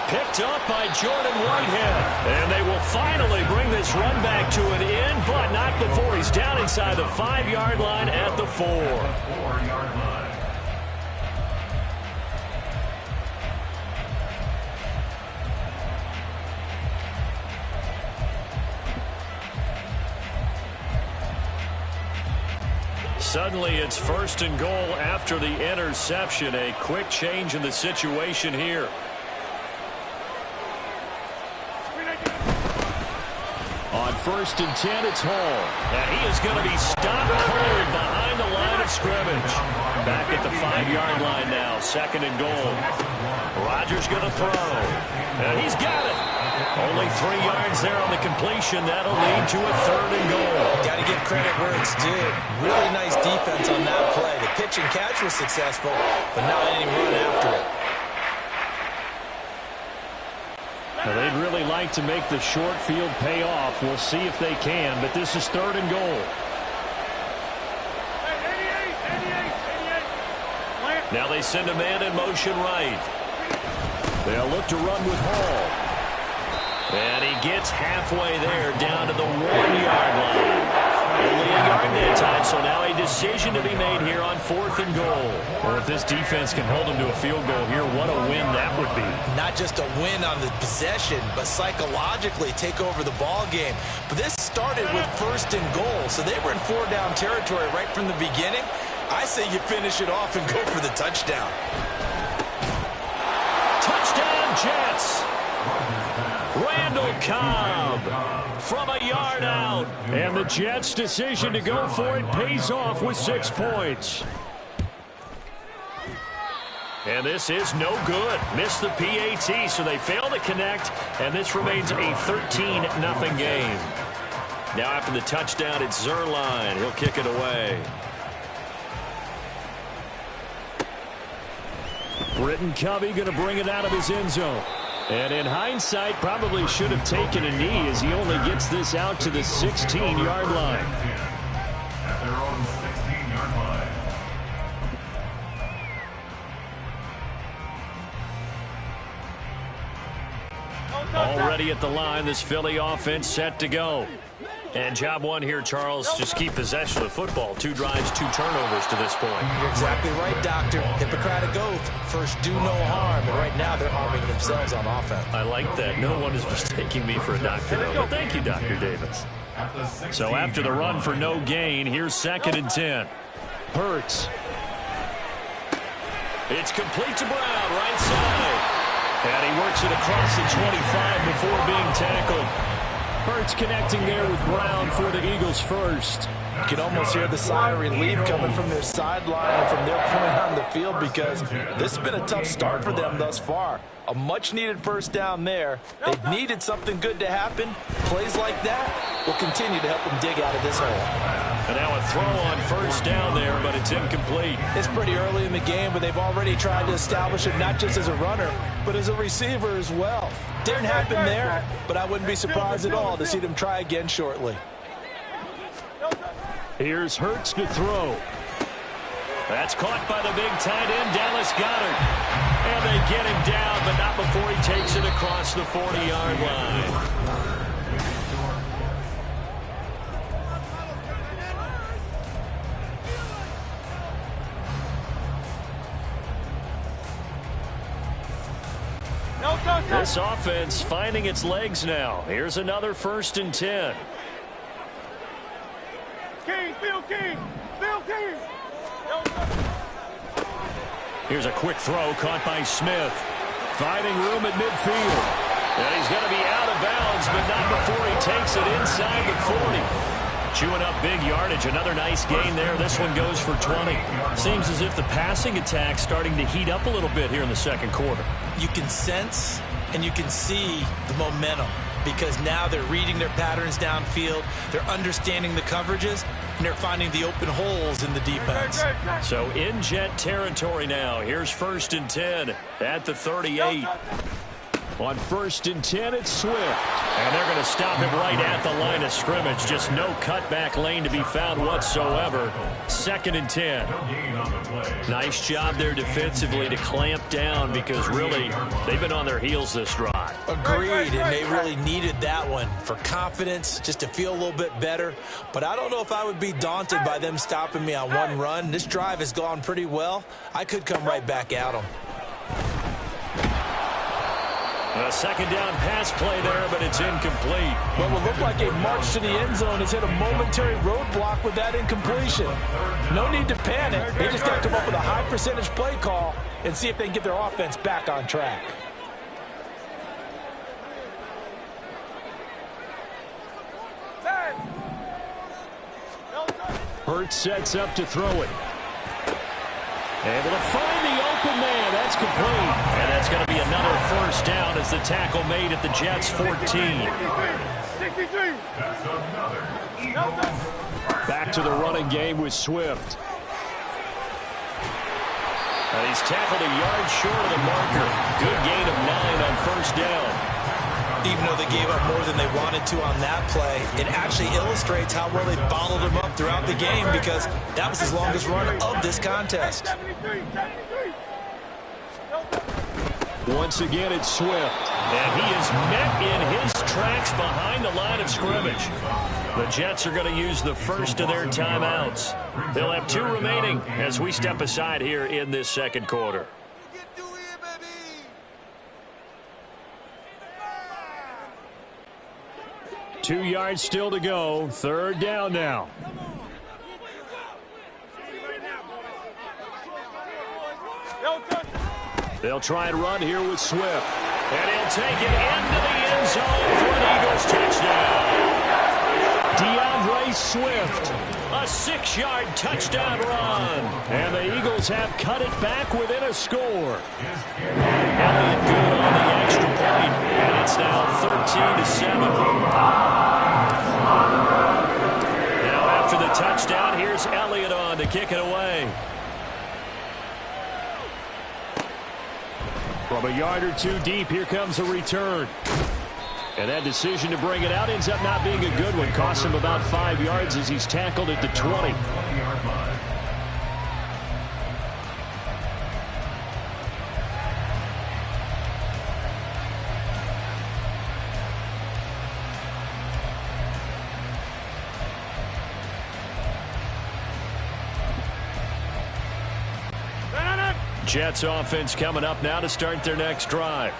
Picked up by Jordan Whitehead. And they will finally bring this run back to an end, but not before he's down inside the 5-yard line at the 4. 4-yard line. Suddenly it's 1st and goal after the interception. A quick change in the situation here. On 1st and 10, it's Hall. And he is going to be stopped cold behind the line of scrimmage. Back at the 5-yard line now, 2nd and goal. Rodgers going to throw. And he's got it. Only 3 yards there on the completion. That'll lead to a 3rd and goal. Got to give credit where it's due. Really nice defense on that play. The pitch and catch was successful, but not any run after it. Now, they'd really like to make the short field pay off. We'll see if they can, but this is 3rd and goal. Now they send a man in motion right. They'll look to run with Hall. And he gets halfway there, down to the 1-yard line. Only a yard that time, so now a decision to be made here on 4th and goal. Well, if this defense can hold them to a field goal here, what a win that would be. Not just a win on the possession, but psychologically take over the ball game. But this started with 1st and goal, so they were in 4-down territory right from the beginning. I say you finish it off and go for the touchdown. Touchdown, Jets. Randall Cobb from a yard out. And the Jets' decision to go for it pays off with 6 points. And this is no good. Missed the PAT, so they fail to connect, and this remains a 13-0 game. Now after the touchdown, it's Zerline. He'll kick it away. Britton Covey going to bring it out of his end zone. And in hindsight, probably should have taken a knee as he only gets this out to the 16-yard line. At their own 16-yard line. Already at the line, this Philly offense set to go. And job one here, Charles, just keep possession of the football. 2 drives, 2 turnovers to this point. You're exactly right, Doctor. Hippocratic oath. First, do no harm. And right now, they're harming themselves on offense. I like that. No one is mistaking me for a doctor, though. But thank you, Dr. Davis. So after the run for no gain, here's 2nd and 10. Hurts. It's complete to Brown, right side. And he works it across the 25 before being tackled. Hurts connecting there with Brown for the Eagles first. You can almost hear the sigh of relief coming from their sideline and from their point on the field because this has been a tough start for them thus far. A much-needed first down there. They've needed something good to happen. Plays like that will continue to help them dig out of this hole. And now a throw on first down there, but it's incomplete. It's pretty early in the game, but they've already tried to establish it not just as a runner, but as a receiver as well. Didn't happen there, but I wouldn't be surprised at all to see them try again shortly. Here's Hurts to throw. That's caught by the big tight end, Dallas Goedert. And they get him down, but not before he takes it across the 40-yard line. This offense finding its legs now. Here's another 1st and 10. King. Here's a quick throw caught by Smith. Finding room at midfield. And he's going to be out of bounds, but not before he takes it inside the 40. Chewing up big yardage. Another nice gain there. This one goes for 20. Seems as if the passing attack's starting to heat up a little bit here in the second quarter. You can sense and you can see the momentum because now they're reading their patterns downfield. They're understanding the coverages, and they're finding the open holes in the defense. So in Jet territory now. Here's 1st and 10 at the 38. On 1st and 10, it's Swift. And they're going to stop him right at the line of scrimmage. Just no cutback lane to be found whatsoever. 2nd and 10. Nice job there defensively to clamp down because really they've been on their heels this drive. Agreed, and they really needed that one for confidence, just to feel a little bit better. But I don't know if I would be daunted by them stopping me on one run. This drive has gone pretty well. I could come right back at them. A 2nd down pass play there, but it's incomplete. What will look like a march to the end zone has hit a momentary roadblock with that incompletion. No need to panic. They just got to come up with a high percentage play call and see if they can get their offense back on track. Hurts sets up to throw it. Able to find the open man. That's complete. And that's going to be another 1st down as the tackle made at the Jets' 14. Back to the running game with Swift. And he's tackled a yard short of the marker. Good gain of 9 on 1st down. Even though they gave up more than they wanted to on that play, it actually illustrates how well they bottled him up throughout the game because that was his longest run of this contest. Once again, it's Swift. And he is met in his tracks behind the line of scrimmage. The Jets are going to use the first of their timeouts. They'll have 2 remaining as we step aside here in this second quarter. 2 yards still to go. 3rd down now. They'll try and run here with Swift. And he'll take it into the end zone for an Eagles touchdown. DeAndre Swift, a 6-yard touchdown run. And the Eagles have cut it back within a score. Elliott good on the extra point. And it's now 13-7. Now after the touchdown, here's Elliott on to kick it away. From a yard or 2 deep, here comes a return. And that decision to bring it out ends up not being a good one. Costs him about 5 yards as he's tackled at the 20. Jets offense coming up now to start their next drive.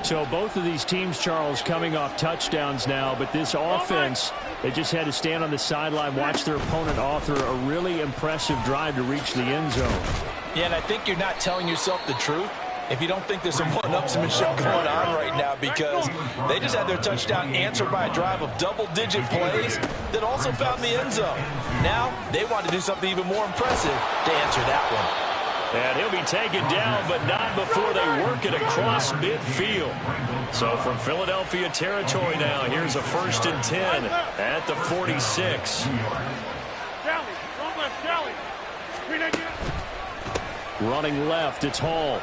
So both of these teams, Charles, coming off touchdowns now, but this offense, they just had to stand on the sideline, watch their opponent author a really impressive drive to reach the end zone. Yeah, and I think you're not telling yourself the truth if you don't think there's some one-upsmanship going on right now, because they just had their touchdown answered by a drive of double-digit plays that also found the end zone. Now they want to do something even more impressive to answer that one. And he'll be taken down, but not before they work it across midfield. So from Philadelphia territory now, here's a 1st and 10 at the 46. Running left, it's Hall.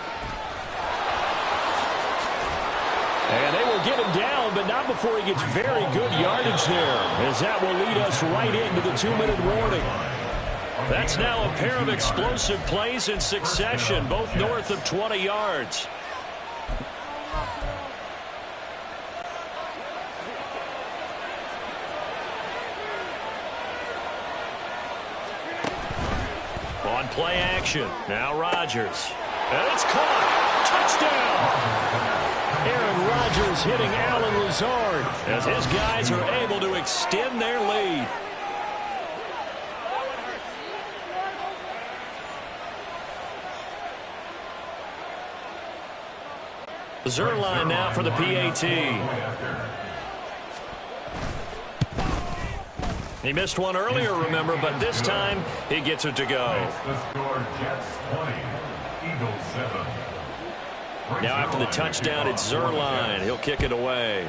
And they will get him down, but not before he gets very good yardage there, as that will lead us right into the 2-minute warning. That's now a pair of explosive plays in succession, both north of 20 yards. On play action, now Rodgers. And it's caught. Touchdown! Aaron Rodgers hitting Allen Lazard as his guys are able to extend their lead. Zerline now for the PAT. He missed one earlier, remember, but this time he gets it to go. Now after the touchdown, it's Zerline. He'll kick it away.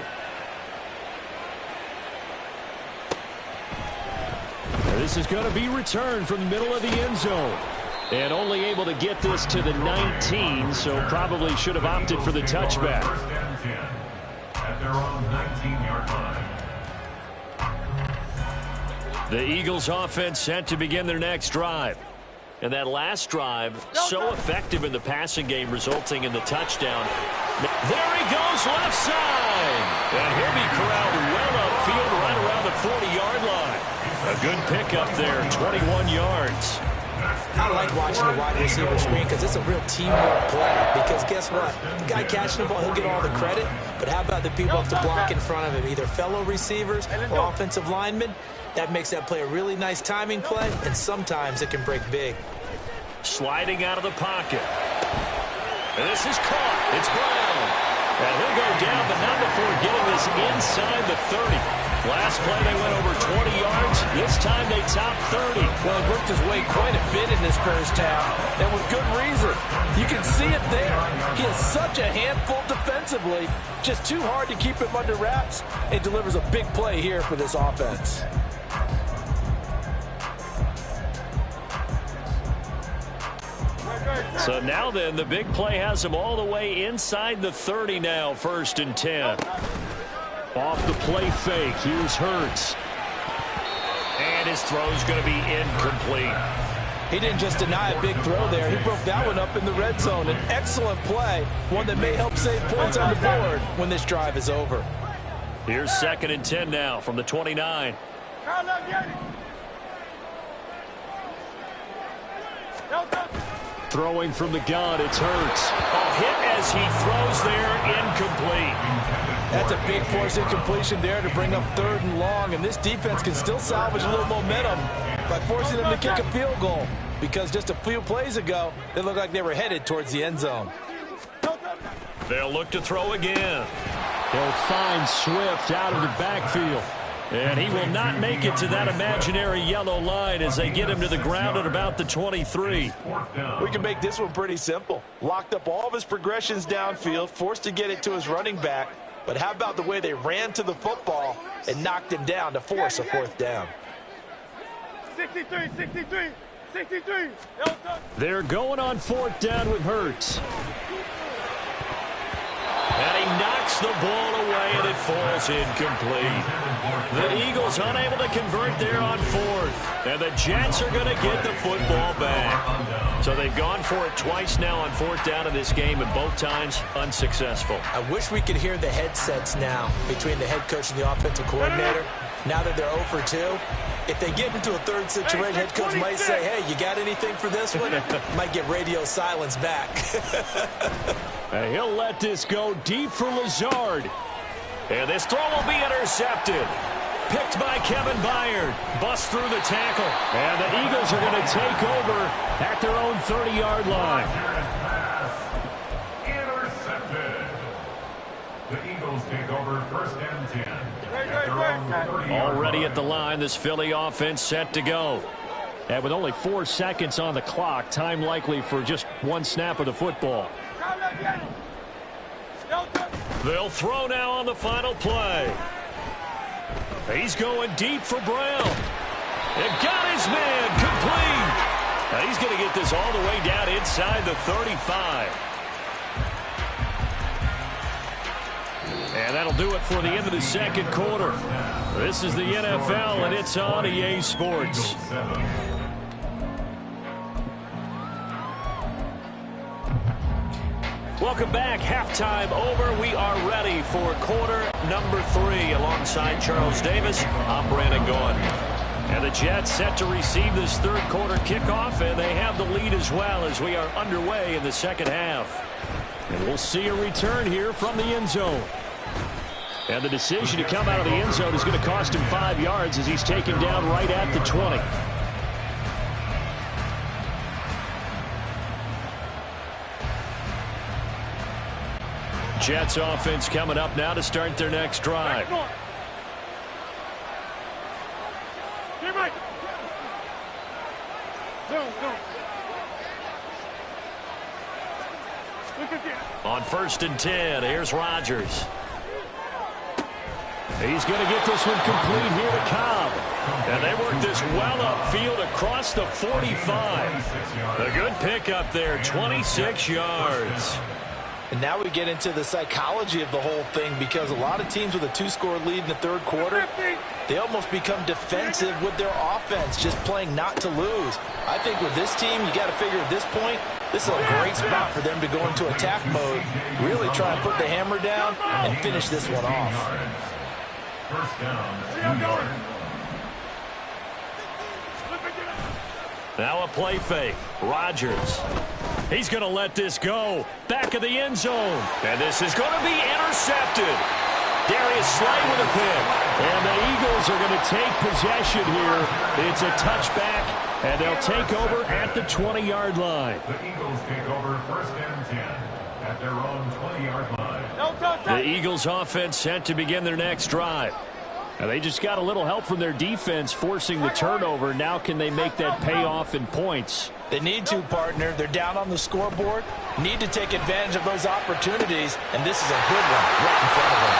This is going to be returned from the middle of the end zone. And only able to get this to the 19, so probably should have opted for the touchback. At their own 19-yard line. The Eagles offense set to begin their next drive. And that last drive, so effective in the passing game, resulting in the touchdown. There he goes, left side. And he'll be corralled well upfield right around the 40-yard line. A good pickup there, 21 yards. I like watching the wide receiver screen because it's a real teamwork play. Because guess what? The guy catching the ball, he'll get all the credit. But how about the people up to block in front of him, either fellow receivers or offensive linemen? That makes that play a really nice timing play, and sometimes it can break big. Sliding out of the pocket. And this is caught. It's Brown. And he'll go down, but not before getting this inside the 30. Last play, they went over 20 yards. This time, they topped 30. Well, he worked his way quite a bit in this first half, and with good reason. You can see it there. He is such a handful defensively. Just too hard to keep him under wraps. It delivers a big play here for this offense. So now then, the big play has him all the way inside the 30 now, 1st and 10. Off the play fake, here's Hurts. And his throw's going to be incomplete. He didn't just deny a big throw there. He broke that one up in the red zone. An excellent play, one that may help save points on the board when this drive is over. Here's 2nd and 10 now from the 29. Throwing from the gun, it's Hurts. A hit as he throws there, incomplete. That's a big force incompletion there to bring up 3rd and long, and this defense can still salvage a little momentum by forcing them to kick a field goal, because just a few plays ago, they looked like they were headed towards the end zone. They'll look to throw again. They'll find Swift out of the backfield. And he will not make it to that imaginary yellow line as they get him to the ground at about the 23. We can make this one pretty simple. Locked up all of his progressions downfield, forced to get it to his running back. But how about the way they ran to the football and knocked him down to force a 4th down? 63. They're going on 4th down with Hurts. And he knocks the ball away, and it falls incomplete. The Eagles unable to convert there on 4th. And the Jets are going to get the football back. So they've gone for it twice now on 4th down in this game, and both times unsuccessful. I wish we could hear the headsets now between the head coach and the offensive coordinator. Now that they're 0 for 2, if they get into a 3rd situation, head coach might say, hey, you got anything for this one? Might get radio silence back. And he'll let this go deep for Lazard. And this throw will be intercepted. Picked by Kevin Byard. Busts through the tackle. And the Eagles are going to take over at their own 30-yard line. take over 1st and 10. At their own 30-yard Already at the line, this Philly offense set to go. And with only 4 seconds on the clock, time likely for just one snap of the football. They'll throw now on the final play. He's going deep for Brown. It got his man complete. Now he's going to get this all the way down inside the 35. And that'll do it for the end of the second quarter. This is the NFL, and it's on EA Sports. Welcome back. Halftime over. We are ready for quarter number 3. Alongside Charles Davis, I'm Brandon Gaughan. And the Jets set to receive this third quarter kickoff, and they have the lead as well as we are underway in the second half. And we'll see a return here from the end zone. And the decision to come out of the end zone is going to cost him 5 yards as he's taken down right at the 20. Jets offense coming up now to start their next drive. On 1st and 10, here's Rodgers. He's going to get this one complete here to Cobb. And they work this well upfield across the 45. A good pickup there, 26 yards. And now we get into the psychology of the whole thing, because a lot of teams with a 2-score lead in the third quarter, they almost become defensive with their offense, just playing not to lose. I think with this team, you got to figure at this point, this is a great spot for them to go into attack mode, really try and put the hammer down and finish this one off. First down, New York. Now a play fake. Rodgers. He's going to let this go. Back of the end zone. And this is going to be intercepted. Darius Slay with a pick. And the Eagles are going to take possession here. It's a touchback, and they'll take over at the 20-yard line. The Eagles take over 1st and 10 at their own 20-yard line. The Eagles offense set to begin their next drive. Now they just got a little help from their defense forcing the turnover. Now can they make that pay off in points? They need to, partner. They're down on the scoreboard. Need to take advantage of those opportunities, and this is a good one right in front of them.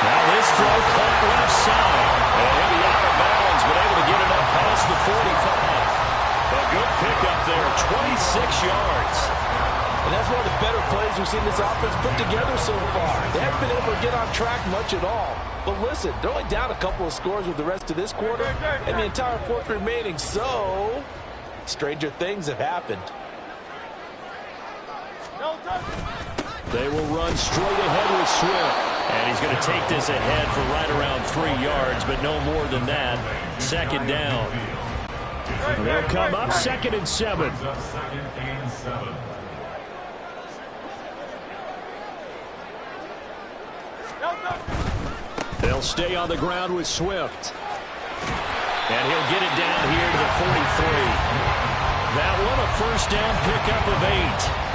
Now this throw caught left side. And he'll be out of bounds, but able to get it up past the 45. A good pickup there, 26 yards. And that's one of the better plays we've seen this offense put together so far. They haven't been able to get on track much at all. But listen, they're only down a couple of scores with the rest of this quarter and the entire fourth remaining, so stranger things have happened. They will run straight ahead with Swift. And he's going to take this ahead for right around 3 yards, but no more than that. Second down. They'll come up 2nd and 7. They'll stay on the ground with Swift. And he'll get it down here to the 43. That one a first down pickup of 8.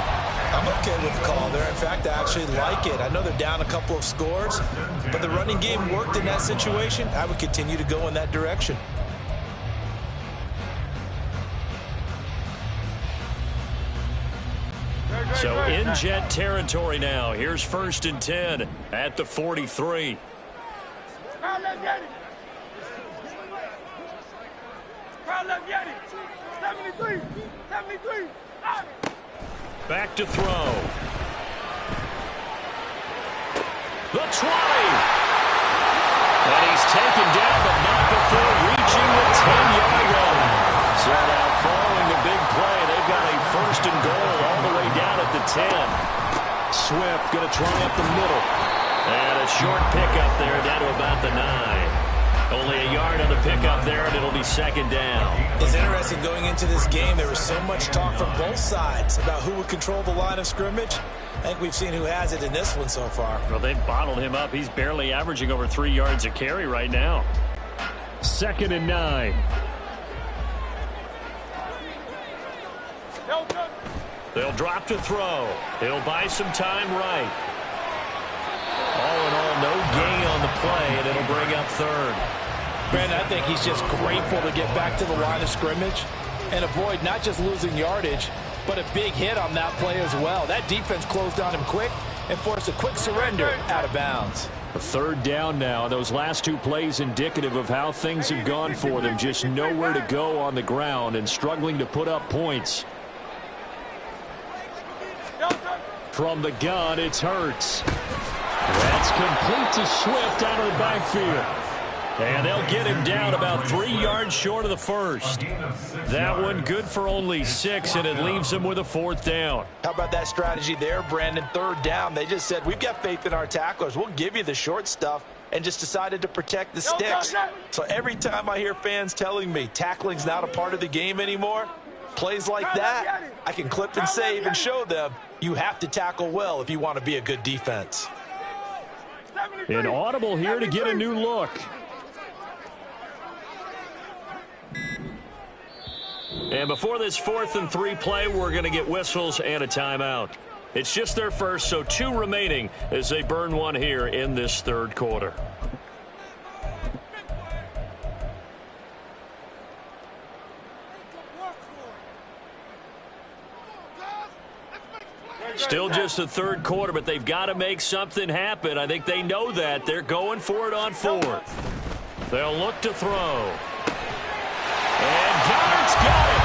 I'm okay with the call there. In fact, I actually like it. I know they're down a couple of scores, but the running game worked in that situation. I would continue to go in that direction. So in Jet territory now. Here's 1st and 10 at the 43. Back to throw. The 20. And he's taken down, but not before reaching the 10-yard line. So now following the big play, they've got a 1st and goal all the way down at the 10. Swift going to try up the middle. And a short pickup there down to about the 9. Only a yard on the pickup there, and it'll be 2nd down. It's interesting going into this game. There was so much talk from both sides about who would control the line of scrimmage. I think we've seen who has it in this one so far. Well, they've bottled him up. He's barely averaging over 3 yards a carry right now. 2nd and 9. They'll drop to throw. He'll buy some time right. All in all, no gain on the play, and it'll bring up third. Brandon, I think he's just grateful to get back to the line of scrimmage and avoid not just losing yardage, but a big hit on that play as well. That defense closed on him quick and forced a quick surrender out of bounds. A third down now. Those last two plays indicative of how things have gone for them. Just nowhere to go on the ground and struggling to put up points. From the gun, it's Hurts. That's complete to Swift out of the backfield. And they'll get him down about 3 yards short of the first. That one good for only 6, and it leaves him with a 4th down. How about that strategy there, Brandon? Third down. They just said, we've got faith in our tacklers. We'll give you the short stuff, and just decided to protect the sticks. So every time I hear fans telling me tackling's not a part of the game anymore, plays like that, I can clip and save and show them you have to tackle well if you want to be a good defense. An audible here to get a new look. And before this 4th and 3 play, we're going to get whistles and a timeout. It's just their first, so 2 remaining as they burn one here in this third quarter. Still just the third quarter, but they've got to make something happen. I think they know that. They're going for it on 4th. They'll look to throw. And Goddard's got it.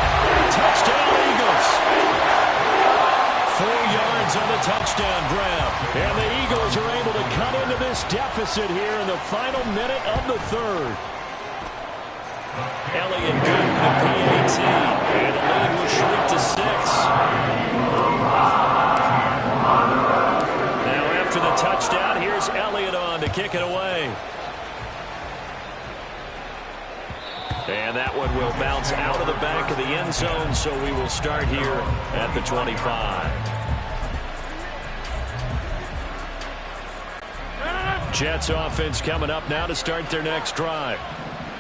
Touchdown, Eagles. 4 yards on the touchdown grab. And the Eagles are able to cut into this deficit here in the final minute of the third. Elliott good with the PAT. And the lead will shrink to 6. Now after the touchdown, here's Elliott on to kick it away. And that one will bounce out of the back of the end zone, so we will start here at the 25. Jets offense coming up now to start their next drive.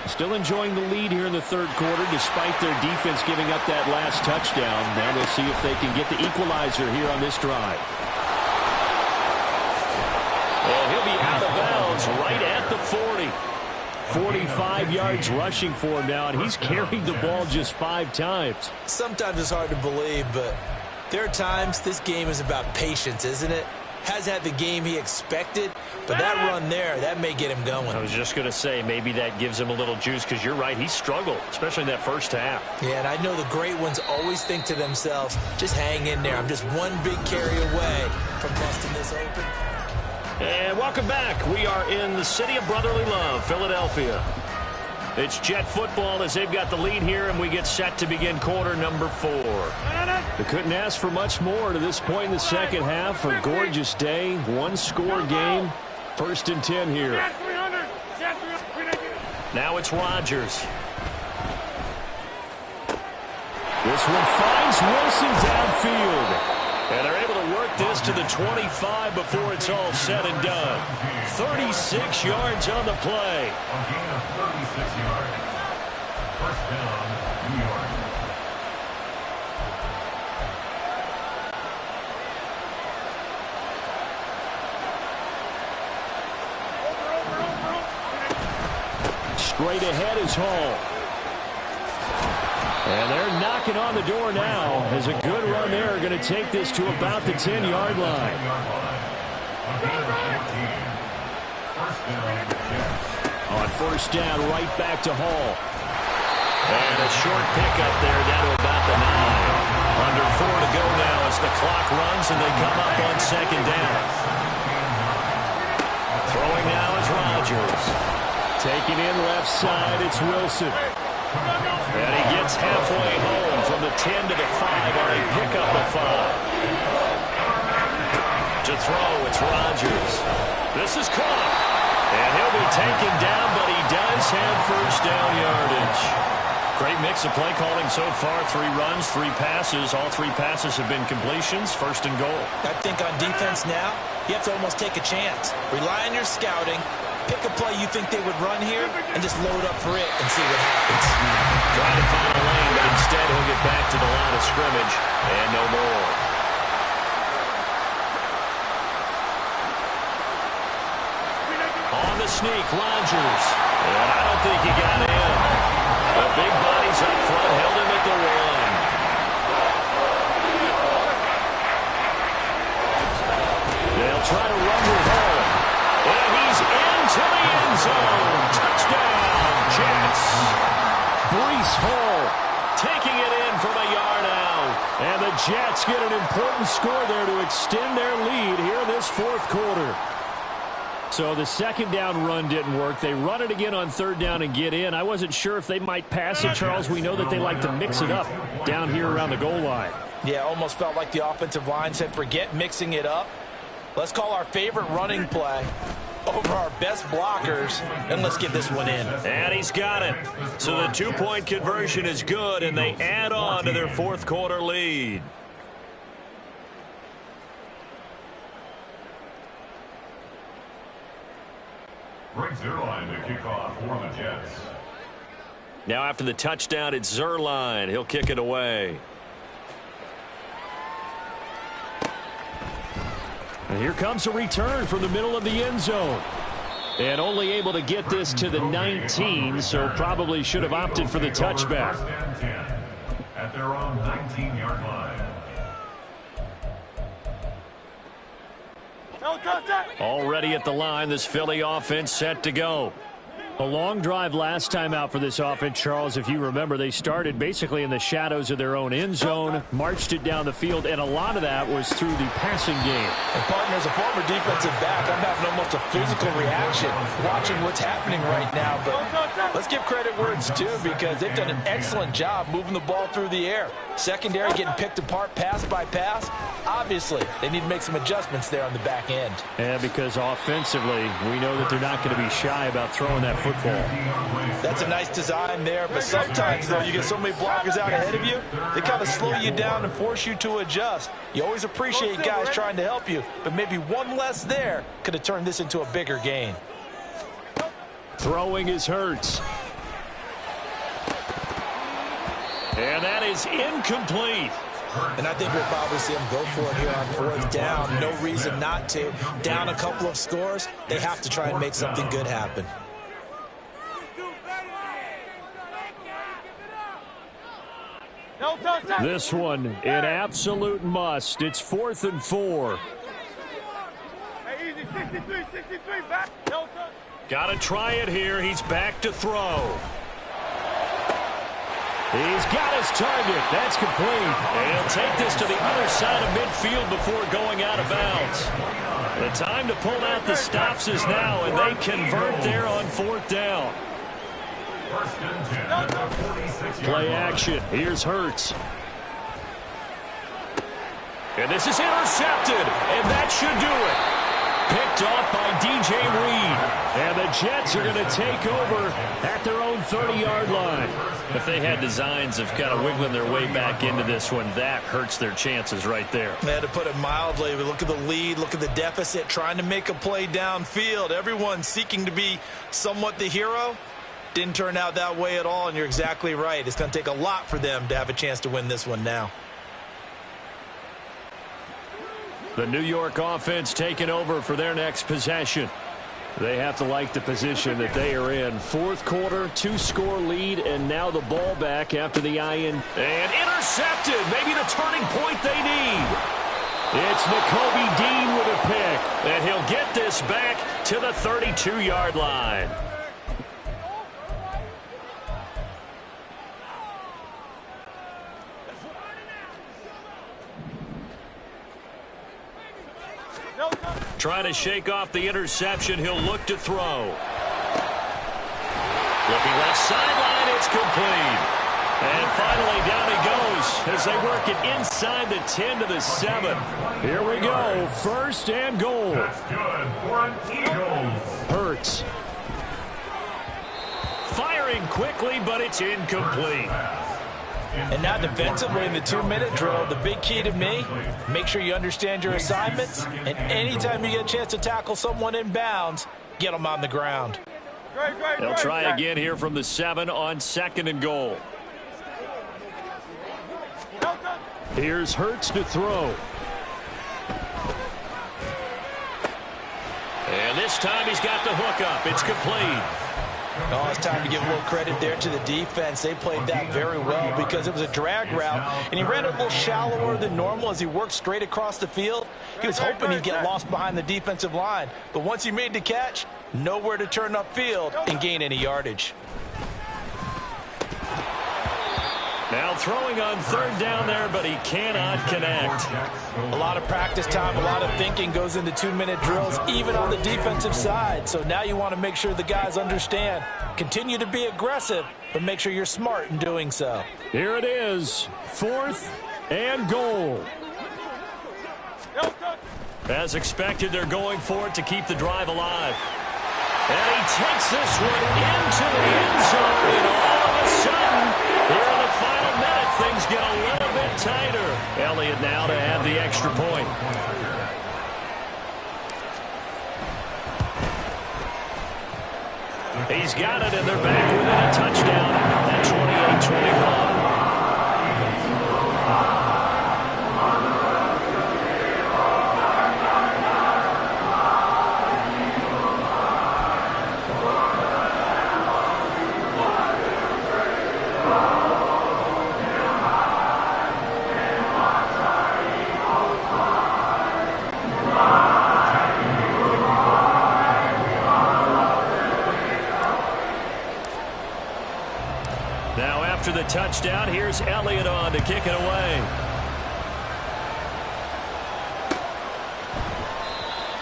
Still enjoying the lead here in the third quarter despite their defense giving up that last touchdown. Now we'll see if they can get the equalizer here on this drive. Well, he'll be out of bounds right at the 40. 45 yards rushing for him now, and he's carried the ball just 5 times. Sometimes it's hard to believe, but there are times this game is about patience, isn't it? Has had the game he expected, but that run there, that may get him going. I was just going to say, maybe that gives him a little juice, because you're right, he struggled, especially in that first half. Yeah, and I know the great ones always think to themselves, just hang in there. I'm just one big carry away from busting this open. And welcome back. We are in the city of brotherly love, Philadelphia. It's Jet football as they've got the lead here, and we get set to begin quarter number 4. They couldn't ask for much more to this point in the second half. A gorgeous day, 1-score game. 1st and 10 here. Now it's Rodgers. This one finds Wilson downfield. And they're able to work this to the 25 before it's all said and done. 36 yards on the play. A gain of 36 yards. First down, New York. Straight ahead is Hall. And they're knocking on the door now as a good run there going to take this to about the 10-yard line. On first down, right back to Hall. And a short pickup there down to about the 9. Under 4 to go now as the clock runs and they come up on second down. Throwing now is Rodgers. Taking in left side, it's Wilson. And he gets halfway home from the 10 to the 5 on a pickup of 5. To throw, it's Rodgers. This is caught. And he'll be taken down, but he does have first down yardage. Great mix of play calling so far. 3 runs, 3 passes. All 3 passes have been completions. First and goal. I think on defense now, you have to almost take a chance. Rely on your scouting. Pick a play you think they would run here and just load up for it and see what happens. Trying to find a lane, but instead he'll get back to the line of scrimmage and no more. sneak, Rodgers. And I don't think he got in. The big bodies up front held him at the 1. They'll try to run with Hall. And he's into the end zone. Touchdown, Jets. Breece Hall taking it in from a yard out. And the Jets get an important score there to extend their lead here this fourth quarter. So the second down run didn't work. They run it again on third down and get in. I wasn't sure if they might pass it, Charles. We know that they like to mix it up down here around the goal line. Yeah, almost felt like the offensive line said, forget mixing it up. Let's call our favorite running play over our best blockers, and let's get this one in. And he's got it. So the two-point conversion is good, and they add on to their fourth quarter lead. Brings Zerline to kick off for the Jets. Now after the touchdown, it's Zerline. He'll kick it away. And here comes a return from the middle of the end zone. And only able to get this to the 19, so probably should have opted for the touchback. First and 10 at their own 19-yard line. Already at the line, this Philly offense set to go. A long drive last time out for this offense, Charles. If you remember, they started basically in the shadows of their own end zone, marched it down the field, and a lot of that was through the passing game. And partner, as a former defensive back, I'm having almost a physical reaction watching what's happening right now. But let's give credit where it's due, because they've done an excellent job moving the ball through the air. Secondary getting picked apart pass by pass. Obviously, they need to make some adjustments there on the back end. And because offensively, we know that they're not going to be shy about throwing that football. That's a nice design there, but sometimes, though, you get so many blockers out ahead of you, they kind of slow you down and force you to adjust. You always appreciate guys trying to help you, but maybe one less there could have turned this into a bigger gain. Throwing is Hurts. And that is incomplete. And I think we'll probably see them go for it here on fourth down. No reason not to. Down a couple of scores, they have to try and make something good happen. This one, an absolute must. It's 4th and 4. Got to try it here. He's back to throw. He's got his target. That's complete. And he'll take this to the other side of midfield before going out of bounds. The time to pull out the stops is now, and they convert there on fourth down. First and 10 at the 46-yard Play line. action. Here's Hurts. And this is intercepted, and that should do it. Picked off by DJ Reed. And the Jets are going to take over at their own 30-yard line. If they had designs of kind of wiggling their way back into this one, that hurts their chances right there. Man, to put it mildly, we look at the lead, look at the deficit, trying to make a play downfield. Everyone seeking to be somewhat the hero. Didn't turn out that way at all, and you're exactly right. It's going to take a lot for them to have a chance to win this one now. The New York offense taking over for their next possession. They have to like the position that they are in. Fourth quarter, 2-score lead, and now the ball back after the IN. And intercepted. Maybe the turning point they need. It's Nakobe Dean with a pick. And he'll get this back to the 32-yard line. Trying to shake off the interception. He'll look to throw. Looking left sideline. It's complete. And finally down he goes as they work it inside the 10 to the 7. Here we go. First and goal. That's good for an Eagles. Hurts. Firing quickly, but it's incomplete. And now defensively in the 2-minute drill, the big key to me, make sure you understand your assignments, and anytime you get a chance to tackle someone in bounds, get them on the ground. They'll try again here from the 7 on 2nd and goal. Here's Hurts to throw. And this time he's got the hook up. It's complete. Oh, it's time to give a little credit there to the defense. They played that very well because it was a drag route, and he ran it a little shallower than normal as he worked straight across the field. He was hoping he'd get lost behind the defensive line, but once he made the catch, nowhere to turn upfield and gain any yardage. Now throwing on third down there, but he cannot connect. A lot of practice time, a lot of thinking goes into 2-minute drills, even on the defensive side. So now you want to make sure the guys understand. Continue to be aggressive, but make sure you're smart in doing so. Here it is, 4th and goal. As expected, they're going for it to keep the drive alive. And he takes this one into the end zone, and all of a sudden, here in the final minute, things get a little bit tighter. Elliott now to add the extra point. He's got it, and they're back within a touchdown at 28-21. After the touchdown, here's Elliott on to kick it away.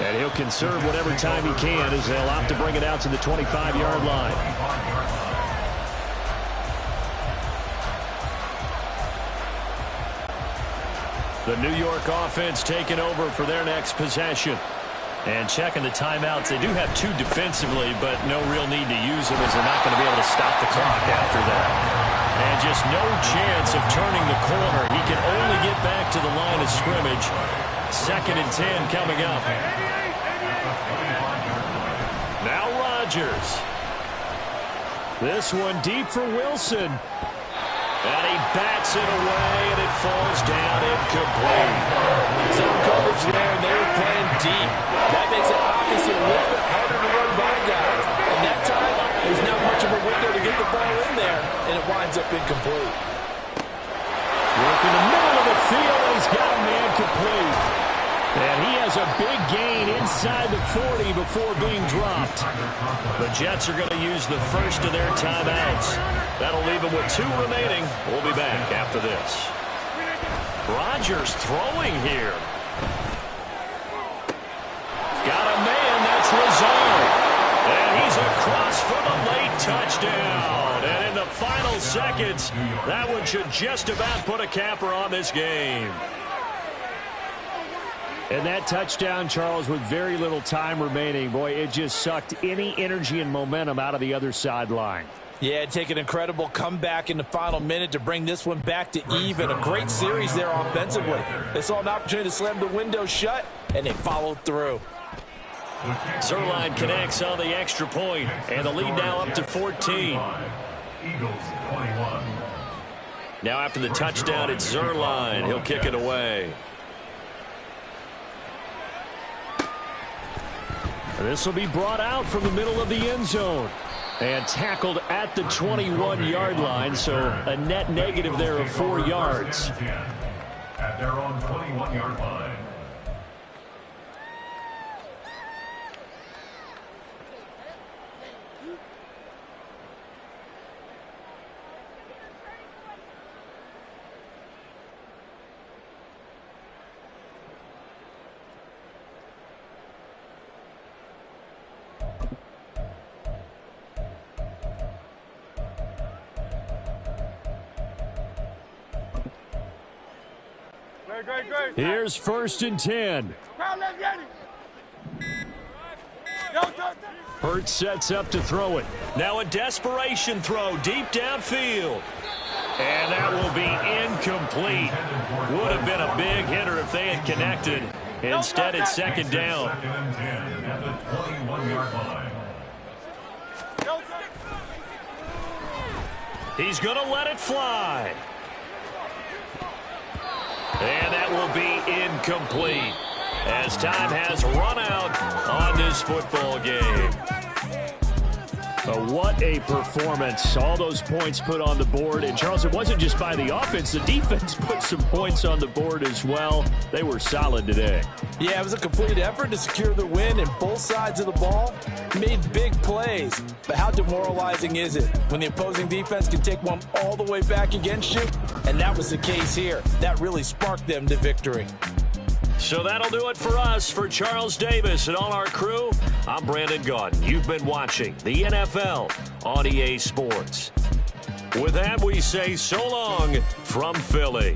And he'll conserve whatever time he can as they'll opt to bring it out to the 25-yard line. The New York offense taking over for their next possession. And checking the timeouts. They do have 2 defensively, but no real need to use them as they're not going to be able to stop the clock after that. And just no chance of turning the corner. He can only get back to the line of scrimmage. 2nd and 10 coming up. Now Rodgers. This one deep for Wilson. And he bats it away, and it falls down incomplete. Zone coverage there, and they were playing deep. That makes it obviously a little bit harder to run by guys. And that time, there's not much of a window to get the ball in there, and it winds up incomplete. Working the middle of the field, and he's got a man complete. And he has a big gain inside the 40 before being dropped. The Jets are going to use the first of their timeouts. That'll leave them with 2 remaining. We'll be back after this. Rodgers throwing here. Got a man, that's Lazard. And he's across for the late touchdown. And in the final seconds, that one should just about put a capper on this game. And that touchdown, Charles, with very little time remaining, boy, it just sucked any energy and momentum out of the other sideline. Yeah, take an incredible comeback in the final minute to bring this one back to even. A great series there offensively. They saw an opportunity to slam the window shut, and they followed through. Zerline connects on the extra point, and the lead now up to 14. Eagles 21. Now after the touchdown, it's Zerline. He'll kick it away. This will be brought out from the middle of the end zone and tackled at the 21-yard line, so a net negative there of 4 yards. At their own 21-yard line. Here's 1st and 10. Hurts sets up to throw it. Now a desperation throw deep downfield. And that will be incomplete. Would have been a big hitter if they had connected. Instead, it's 2nd down. 2nd and 10 at the 21-yard line. He's going to let it fly. And that will be incomplete. as time has run out on this football game. What a performance. All those points put on the board. And, Charles, it wasn't just by the offense. The defense put some points on the board as well. They were solid today. Yeah, it was a complete effort to secure the win, and both sides of the ball made big plays. But how demoralizing is it when the opposing defense can take one all the way back against you? And that was the case here. That really sparked them to victory. So that'll do it for us. For Charles Davis and all our crew, I'm Brandon Gaudin. You've been watching the NFL on EA Sports. With that, we say so long from Philly.